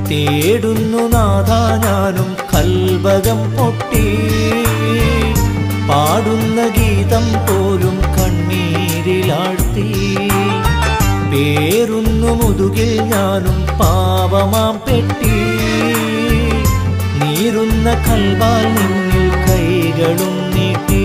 തേടുന്നു നാഥാ ഞാനും കൽബകം പൊട്ടി. പാടുന്ന ഗീതം പോലും കണ്ണീരിലാഴ്ത്തി. പേരുന്നു മുതുകിൽ ഞാനും പാവമാം പെട്ടി. നീറുന്ന കൽവാൽ നിന്നിൽ കൈകളും നീട്ടി.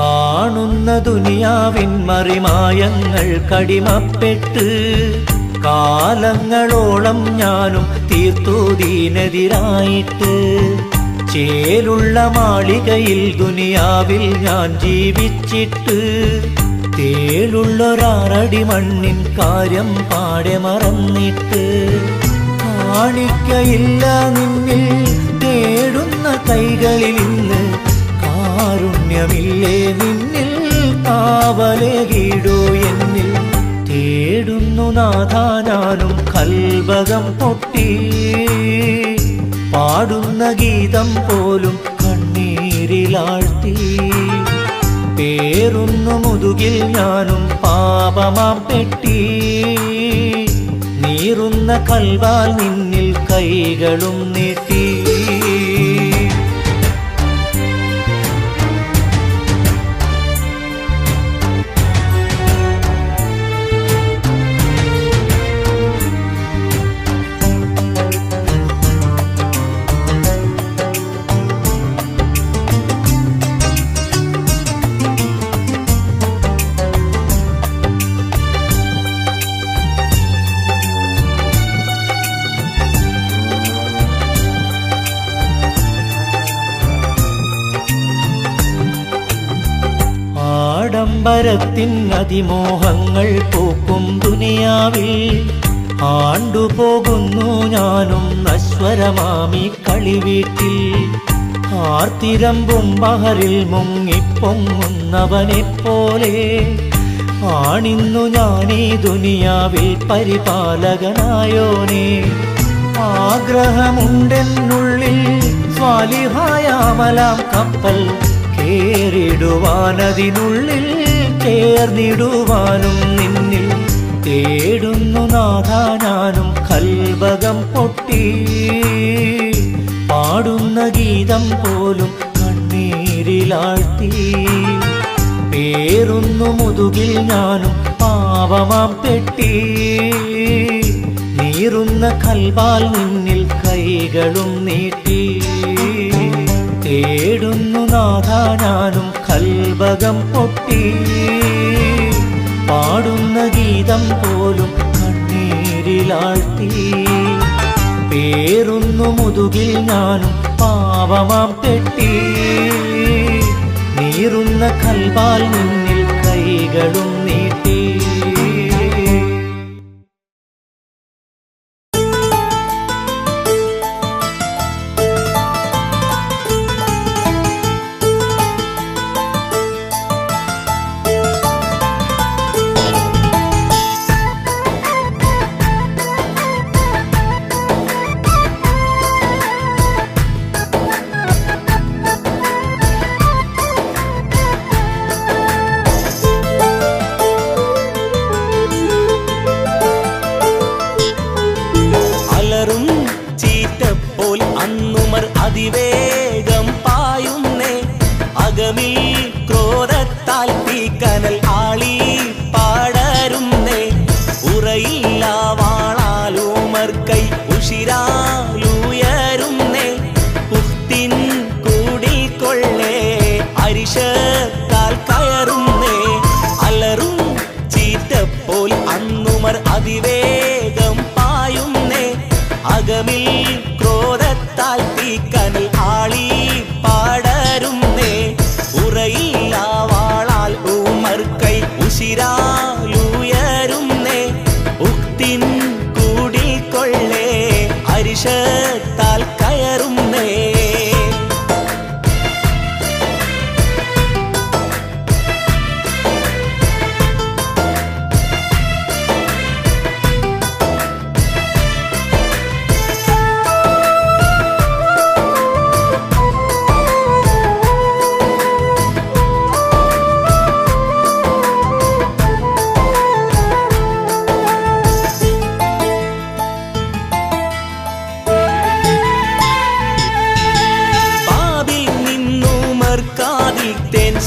കാണുന്ന ദുനിയാവിൻ മറിമായങ്ങൾ കടിമപ്പെട്ട് കാലങ്ങളോളം ഞാനും തീർത്തു ദീനെതിരായിട്ട്. ചേലുള്ള മാളികയിൽ ദുനിയാവിൽ ഞാൻ ജീവിച്ചിട്ട് തേലുള്ളൊരാറടി മണ്ണിൻ കാര്യം പാടെ മറന്നിട്ട്. കാണിക്കയില്ല നിന്നിൽ തേടുന്ന കൈകളിൽ ഇന്ന് കാരുണ്യമില്ലേ നിന്നിൽ കാവലേകിടൂ എന്നിൽ. തേടുന്നു നാഥാ ഞാനും കൽബകം പൊട്ടി. പാടുന്ന ഗീതം പോലും കണ്ണീരിലാഴ്ത്തി. പേറുന്നു മുതുകിൽ ഞാനും പാപമാം പെട്ടി. നീറുന്ന കൽവാൽ നിന്നിൽ കൈകളും നീട്ടി. ആഡംബരത്തിൻ അതിമോഹങ്ങൾ പൂക്കും ദുനിയാവിൽ ആണ്ടുപോകുന്നു ഞാനും നശ്വരമാമി കളിവീട്ടിൽ. ആർത്തിരമ്പും ബഹറിൽ മുങ്ങിപ്പൊങ്ങുന്നവനെപ്പോലെ ആണിന്നു ഞാനീ ദുനിയാവിൽ പരിപാലകനായോനേ. ആഗ്രഹമുണ്ടെന്നുള്ളിൽ സ്വാലിഹായ അമലാം കപ്പൽ കേറിടുവാനതിനുള്ളിൽ ചേർന്നിടുവാനും നിന്നിൽ. തേടുന്നു നാഥാ ഞാനും കൽബകം പൊട്ടി. പാടുന്ന ഗീതം പോലും കണ്ണീരിലാഴ്ത്തി. പേറുന്നു മുതുകിൽ ഞാനും പാവമാം പെട്ടി. നീറുന്ന കൽവാൽ നിന്നിൽ കൈകളും നീട്ടി. തേടുന്നു നാഥാ ഞാനും കൽബകം പൊട്ടി. പാടുന്ന ഗീതം പോലും കണ്ണീരിലാഴ്ത്തി. പേറുന്നു മുതുകിൽ ഞാനും പാവമാം പെട്ടി. നീറുന്ന കൽവാൽ നിന്നിൽ കൈകളും നീട്ടി. അതിവേഗം പായുന്നേ അകമിൽ ക്രോധത്താൽ തീക്കനൽ ആളി പാടരുന്നേ. ഉറയില്ല വാളാലുമർ കൈ ഉഷിരാലുയരുന്നേ. ഉഹ്തിൻ കൂടിൽ കൊള്ളേ അരിശത്താൽ കയറുന്നേ. അലറും ചീറ്റപ്പോൾ അന്നുമർ അതിവേഗം പായുന്നേ അകമിൽ ക്രോധത്താൽ തീക്കനൽ ആളി പാടരുന്നേ. ഉറയില്ല വാളാൽ ഉമർ കൈ ഉഷിരാലുയരുന്നേ. ഉക്തിൻ കൂടിൽ കൊള്ളേ ഹർഷത്താൽ കയറുന്നേ.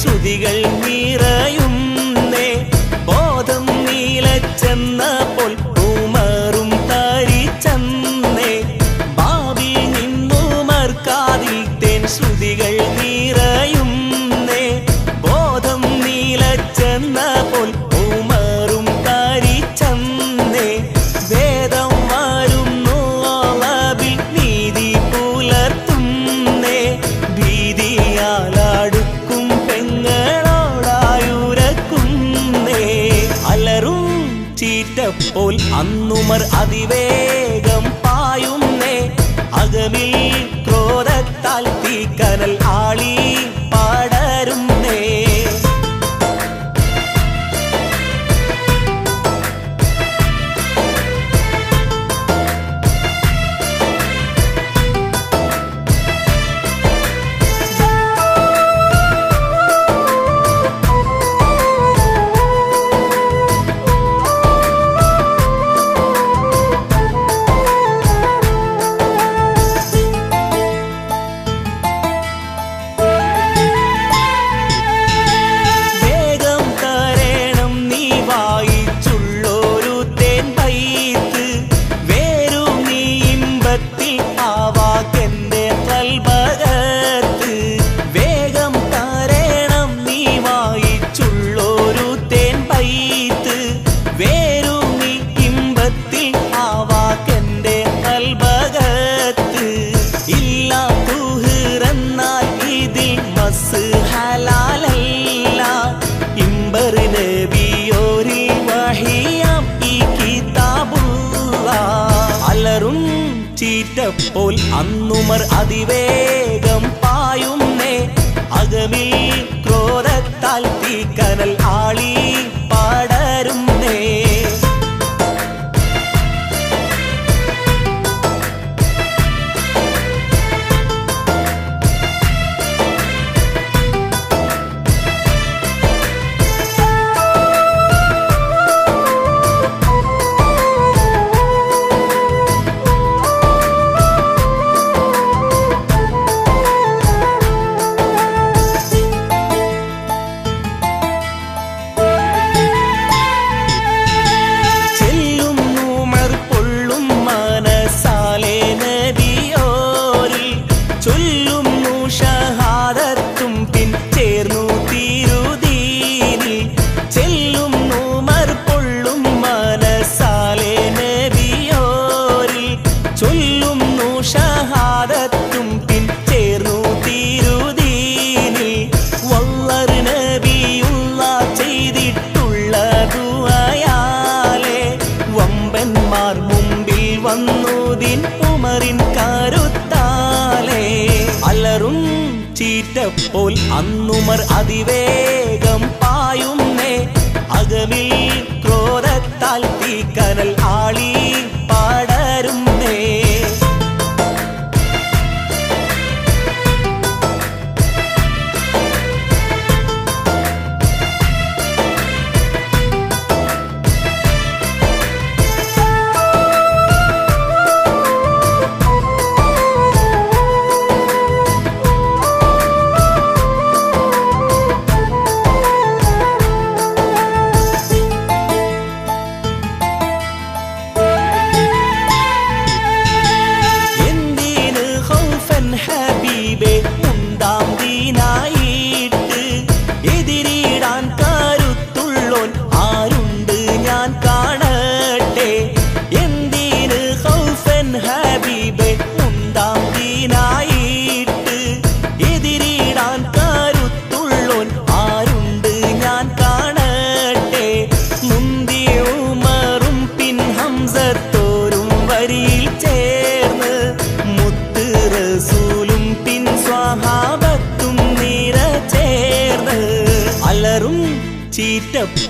ശ്രുതികൾ നിറയുന്നേ. ബോധം നീലച്ചെന്നപ്പോൾ ഉമറും തരിച്ചെന്നേ. ബാബിൽ നിന്നുമർക്കാതിൽ തേൻ ശ്രുതികൾ നിറയുന്നേ. ബോധം നീലച്ചെന്നപ്പോൾ ഉമറും തരിച്ചെന്നേ. വേദം വരുന്നു അളവിൽ നീതി പുലർത്തുന്നേ. ഭീതിയാലാടും ചീറ്റപ്പോൾ അന്നുമർ അതിവേഗം പായുന്നേ. അകമിൽ ക്രോധത്താൽ തീക്കനൽ ആളി പടരുന്നേ. ചീറ്റപ്പോൾ അന്നുമർ അതിവേഗം പായുന്നേ. അകമിൽ ക്രോധത്താൽ തീക്കനൽ ആളി പടരുന്നേ. ചീറ്റപ്പോൾ അന്നുമർ അതിവേഗം പായുന്നേ. അകമിൽ ക്രോധത്താൽ തീക്കനൽ ആളി പടരുന്നേ.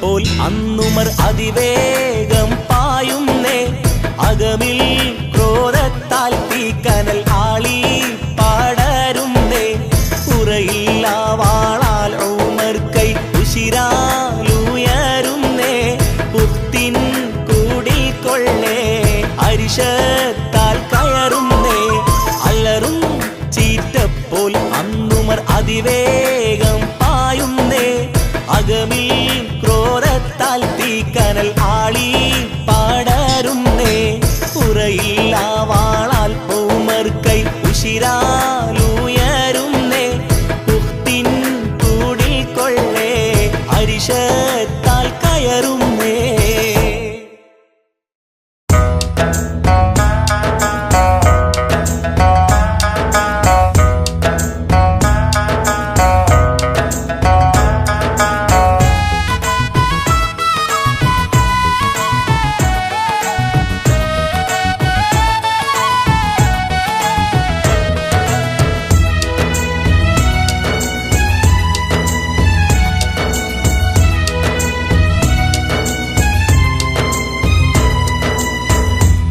ചീറ്റപ്പോൾ അന്നുമർ അതിവേഗം പായുന്നേ. അകമിൽ ക്രോധത്താൽ തീക്കനൽ ആളി പടരുന്നേ. കുറയില്ല വാളാൽ ഉമർ കൈ ഉശിരാലുയരുന്നേ. പുത്തിൻ കൂടിൽ കൊള്ളേ അരിശത്താൽ കയറുന്നേ. അലറും ചീറ്റപ്പോൾ അന്നുമർ അതിവേഗം പായുന്നേ. അകമിൽ ക്രോധത്താൽ തീക്കനൽ ആളി പടരുന്നേ. കുറയില്ല വാളാൽ ഉമർ കൈ ഉശിരാലുയരുന്നേ. പുത്തിൻ കൂടിൽ കൊള്ളേ അരിശത്താൽ കയറുന്നേ.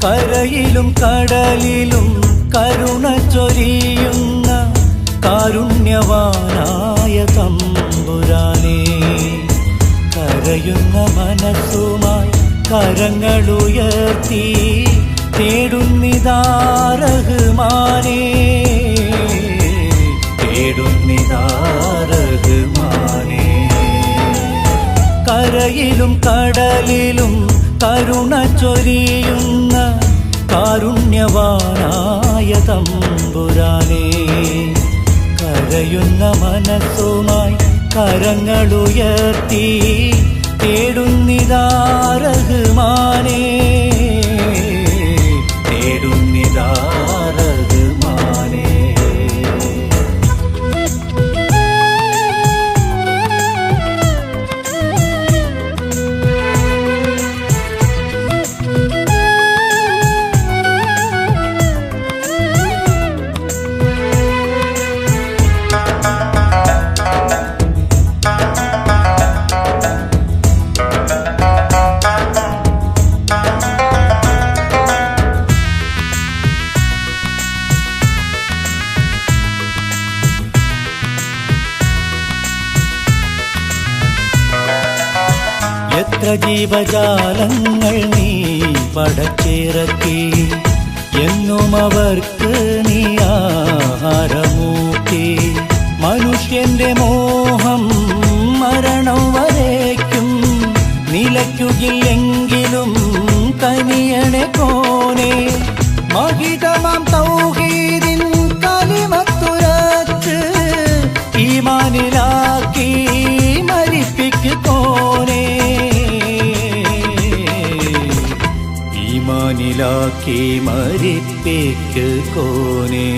കരയിലും കടലിലും കരുണ ചൊരിയുന്ന കാരുണ്യവാനായ തമ്പുരാനേ. കരയുന്ന മനസ്സുമായി കരങ്ങളുയർത്തി തേടുന്നിതാ റഹ്മാനേ. തേടുന്നിതാ റഹ്മാനേ. കരയിലും കടലിലും കരുണ ചൊരിയുന്ന കാരുണ്യവാനായ തമ്പുരാനേ. കരയുന്ന മനസ്സുമായി കരങ്ങളുയർത്തി തേടുന്നിതാ റഹ്മാനേ. തേടുന്നിതാ റഹ്മാനേ. എത്ര ജീവജാലങ്ങൾ നീ പടച്ചിറക്കി. എന്നും അവർക്ക് നീ ആഹാരമൂട്ടി. മനുഷ്യന്റെ മോഹം മരണം വരേക്കും നിലയ്ക്കുകയില്ലെങ്കിലും കനിയണെ കോനെ. മഹിതമാം തൗഹീദിൻ കലിമത്തുരച്ച് ഈമാനിലാക്കി മരിപ്പിക്ക് കോനെ. ഈമാനിലാക്കി മരിപ്പിക്ക് കോനെ.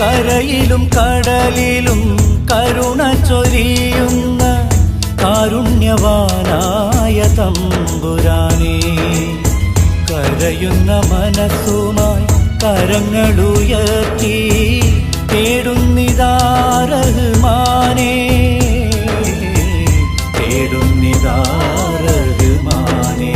കരയിലും കടലിലും കരുണ ചൊരിയുന്ന കാരുണ്യവാനായ തമ്പുരാനേ. കരയുന്ന മനസ്സുമായി കരങ്ങളുയർത്തി തേടുന്നിതാ റഹ്മാനേ. തേടുന്നിതാ റഹ്മാനേ.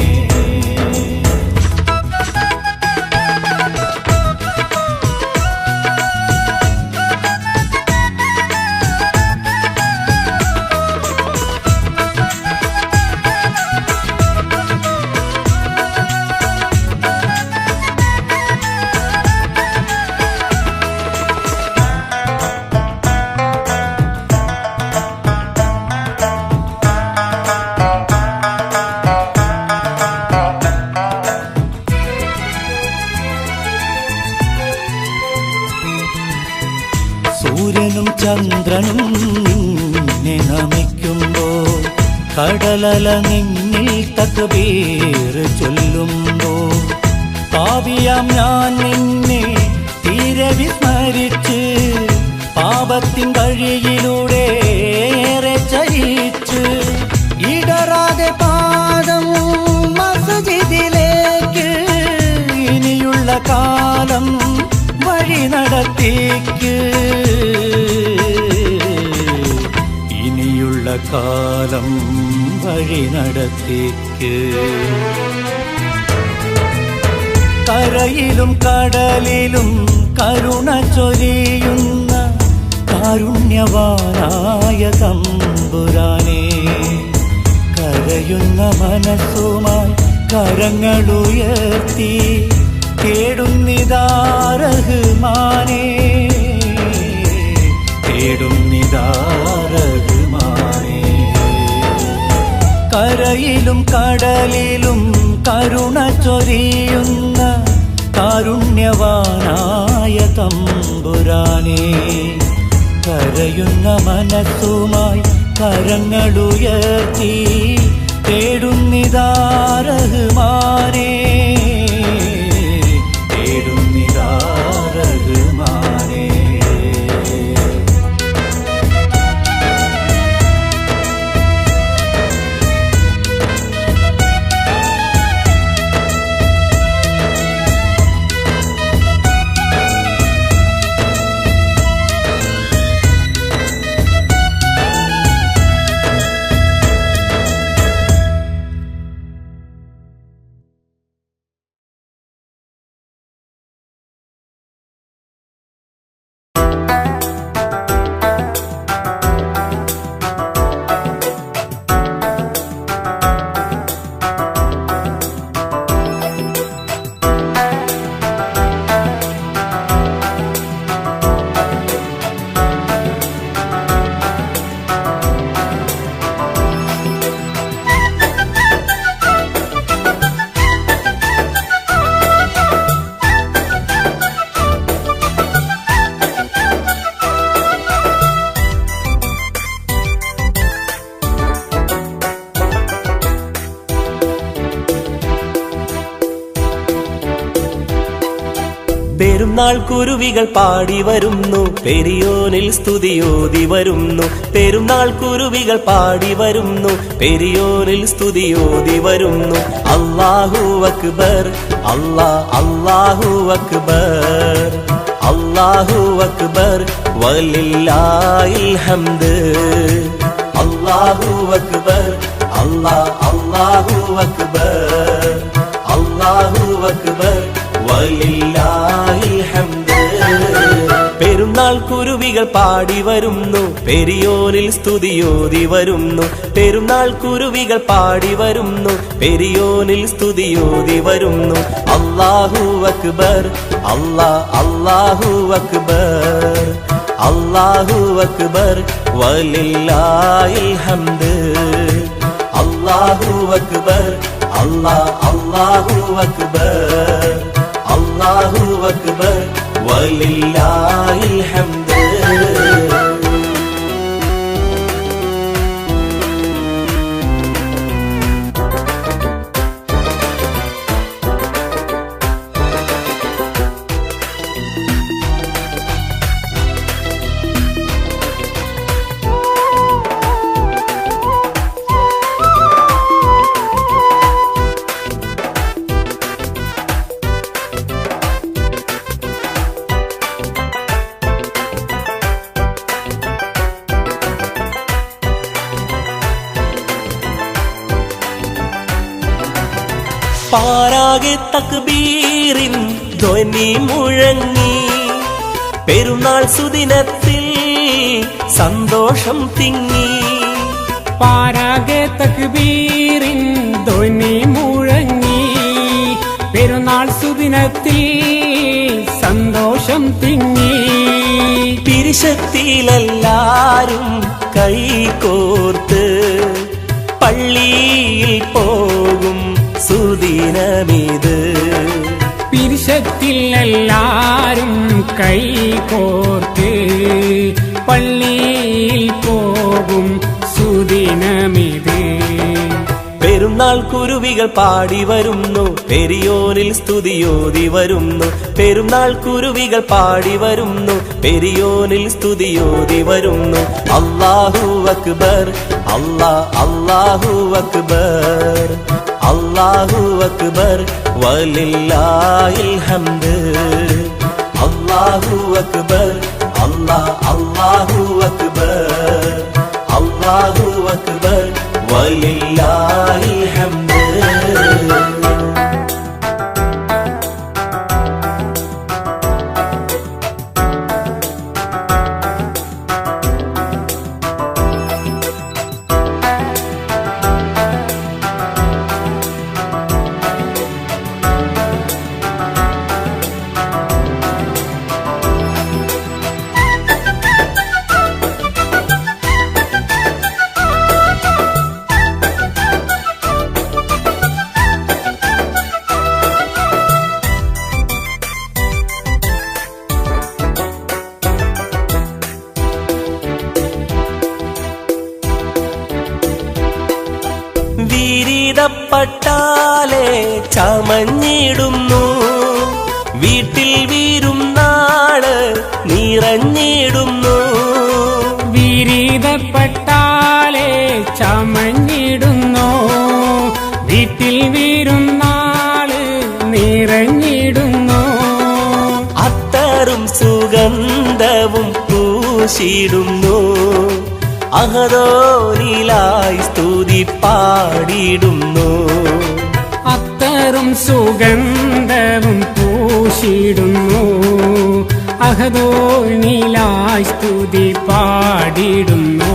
സൂര്യനും ചന്ദ്രനും നിന്നെ നമിക്കുമ്പോൾ കടലല നിന്നിൽ തക്ബീർ ചൊല്ലുമ്പോൾ പാപിയാം ഞാൻ നിന്നെ തീരെ വിസ്മരിച്ച് പാപത്തിൻ വഴിയിലൂടെ ഏറെ ചരിച്ച് ഇടറാതെ പാദം മസ്ജിദിലേക്ക് ഇനിയുള്ള കാലം വഴി നടത്തിക്ക്. ഇനിയുള്ള കാലം വഴി നടത്തിക്ക്. കരയിലും കടലിലും കരുണ ചൊരിയുന്ന കാരുണ്യവാനായ തമ്പുരാനേ, കരയുന്ന മനസ്സുമായി കരങ്ങളുയർത്തി തേടുന്നിതാ റഹ്മാനേ, തേടുന്നിതാ റഹ്മാനേ. കരയിലും കടലിലും കരുണ ചൊരിയുന്ന കാരുണ്യവാനായ തമ്പുരാനേ, കരയുന്ന മനസ്സുമായി കരങ്ങളുയർത്തി തേടുന്നിതാ റഹ്മാനേ, തേടുന്നിതാ റഹ്മാനേ. പെരുന്നാൾ കുരുവികൾ പാടി വരുന്നു, പെരിയോനിൽ സ്തുതിയോതി വരുന്നു. പെരുന്നാൾ കുരുവികൾ പാടി വരുന്നു, പെരിയോനിൽ സ്തുതിയോതി വരുന്നു. അല്ലാഹു അക്ബർ, അല്ലാഹു അക്ബർ, അല്ലാഹു അക്ബർ വലില്ലാഹിൽ ഹംദ്. അല്ലാഹു അക്ബർ, അല്ലാഹു അക്ബർ, അല്ലാഹു അക്ബർ വലില്ലാഹിൽ ഹംദ്. പെരുന്നാൾ കുരുവികൾ പാടി വരുന്നു, പെരിയോനിൽ സ്തുതിയോതി വരുന്നു. പെരുന്നാൾ കുരുവികൾ പാടി വരുന്നു, പെരിയോനിൽ സ്തുതിയോതി വരുന്നു. അല്ലാഹു അക്ബർ, അല്ലാഹു അക്ബർ, അല്ലാഹു അക്ബർ വലില്ലാഹിൽ ഹംദ്. അല്ലാഹു അക്ബർ, അല്ലാഹു അക്ബർ, അല്ലാഹു അക്ബർ വലില്ലാഹിൽ ഹംദ്. പാരാകെ തക്ബീറിൻ ധ്വനി മുഴങ്ങി, പെരുന്നാൾ സുദിനത്തിൽ സന്തോഷം തിങ്ങി. പാരാകെ തക്ബീറിൻ ധ്വനി മുഴങ്ങി, പെരുന്നാൾ സുദിനത്തിൽ സന്തോഷം തിങ്ങി. പിരിശത്തിലെല്ലാരും കൈകോർത്ത് പള്ളിയിൽ പോകും സുദിനമിത്. പിരിശത്തിൽ എല്ലാരും കൈകോർത്ത് പള്ളിയിൽ പോകും സുദിനമിത്. പെരുന്നാൾ കുരുവികൾ പാടി വരുന്നു, പെരിയോനിൽ സ്തുതിയോതി വരുന്നു. പെരുന്നാൾ കുരുവികൾ പാടി വരുന്നു, പെരിയോനിൽ സ്തുതിയോതി വരുന്നു. അല്ലാഹു അക്ബർ, അല്ലാഹു അക്ബർ, അല്ലാഹു അക്ബർ വലില്ലാഹിൽ ഹംദ്. അല്ലാഹു അക്ബർ, അല്ലാഹു അക്ബർ, അല്ലാഹു അക്ബർ വലില്ലാഹിൽ ഹംദ്. വിരിതപ്പട്ടാലെ ചമഞ്ഞിടുന്നു, വീട്ടിൽ വീരുന്നാള് നിറഞ്ഞിടുന്നു. വിരിതപ്പെട്ടാലേ ചമഞ്ഞിടുന്നു, വീട്ടിൽ വീരുന്നാള് നിറഞ്ഞിടുന്നു. അത്തറും സുഗന്ധവും പൂശിടുന്നു, അഹദോനിലായി സ്തുതി പാടിടുന്നു. അത്തറും സുഗന്ധവും പൂശിടുന്നു, അഹദോനിലായി സ്തുതി പാടിടുന്നു.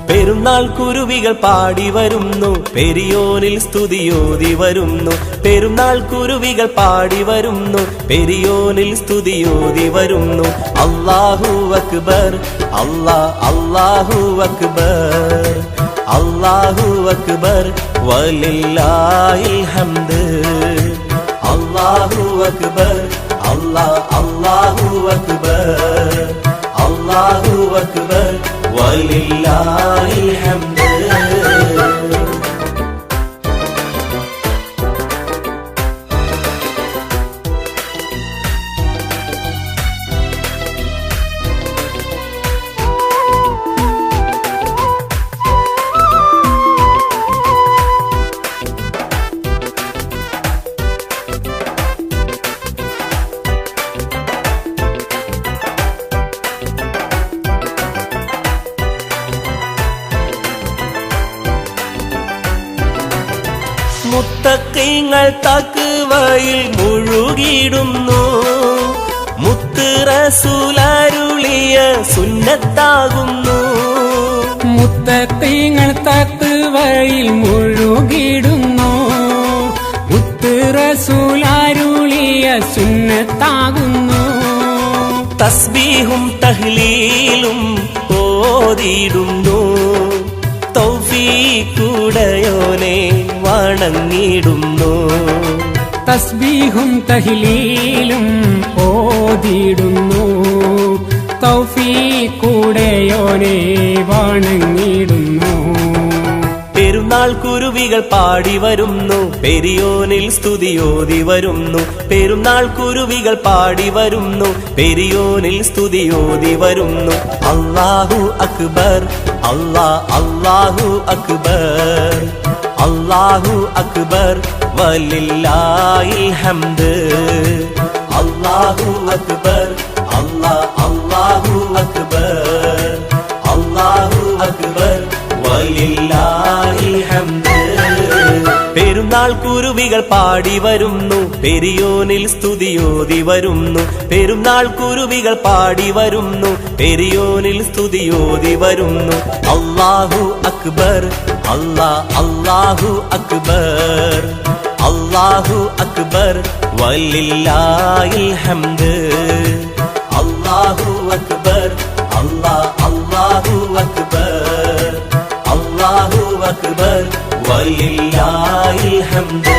പെരുന്നാൾ കുരുവികൾ പാടി വരുന്നു, പെരിയോനിൽ സ്തുതിയോതി വരുന്നു. പെരുന്നാൾ കുരുവികൾ പാടി വരുന്നു, പെരിയോനിൽ സ്തുതിയോതി വരുന്നു. അല്ലാഹു അക്ബർ, അല്ലാഹു അക്ബർ, അല്ലാഹു അക്ബർ വലില്ലാഹിൽ ഹംദ്. അല്ലാഹു അക്ബർ, അല്ലാഹു അക്ബർ, അല്ലാഹു അക്ബർ വലില്ലാഹിൽ ഹംദ്. മുത്തഖീങ്ങൾ തഖ്വയിൽ മുഴുകിടുന്നു, മുത്ത് റസൂലരുളിയ സുന്നത്താകുന്നു. മുത്തഖീങ്ങൾ തഖ്വയിൽ മുഴുകിടുന്നു, മുത്ത് റസൂലരുളിയ സുന്നത്താകുന്നു. തസ്ബീഹും തഹ്ലീലും ഓതിടുന്നു, തൗഫീഖുടയോനെ വണങ്ങിടുന്നു. തസ്ബീഹും തഹ്ലീലും ഓതിടുന്നു, തൗഫീഖുടയോനെ വണങ്ങിടുന്നു. പെരുന്നാൾ കുരുവികൾ പാടി വരുന്നു, പെരിയോനിൽ സ്തുതിയോതി വരുന്നു. പെരുന്നാൾ കുരുവികൾ പാടി വരുന്നു, പെരിയോനിൽ സ്തുതിയോതി വരുന്നു. അല്ലാഹു അക്ബർ, അല്ലാഹു അക്ബർ, അല്ലാഹു അക്ബർ വലില്ലാഹിൽ ഹംദ്. അല്ലാഹു അക്ബർ, അല്ലാഹു അക്ബർ, അല്ലാഹു അക്ബർ വലില്ലാഹിൽ ഹംദ്. പെരുന്നാൾ കുരുവികൾ പാടി വരുന്നു, പെരിയോനിൽ സ്തുതിയോതി വരുന്നു. പെരുന്നാൾ കുരുവികൾ പാടി വരുന്നു, പെരിയോനിൽ സ്തുതിയോതി വരുന്നു. അല്ലാഹു അക്ബർ, അല്ലാഹു അക്ബർ, അല്ലാഹു അക്ബർ വലില്ലാഹിൽ ഹംദ്. അല്ലാഹു അക്ബർ, അല്ലാഹു അക്ബർ, അല്ലാഹു അക്ബർ വലില്ലാഹിൽ ഹംദ്.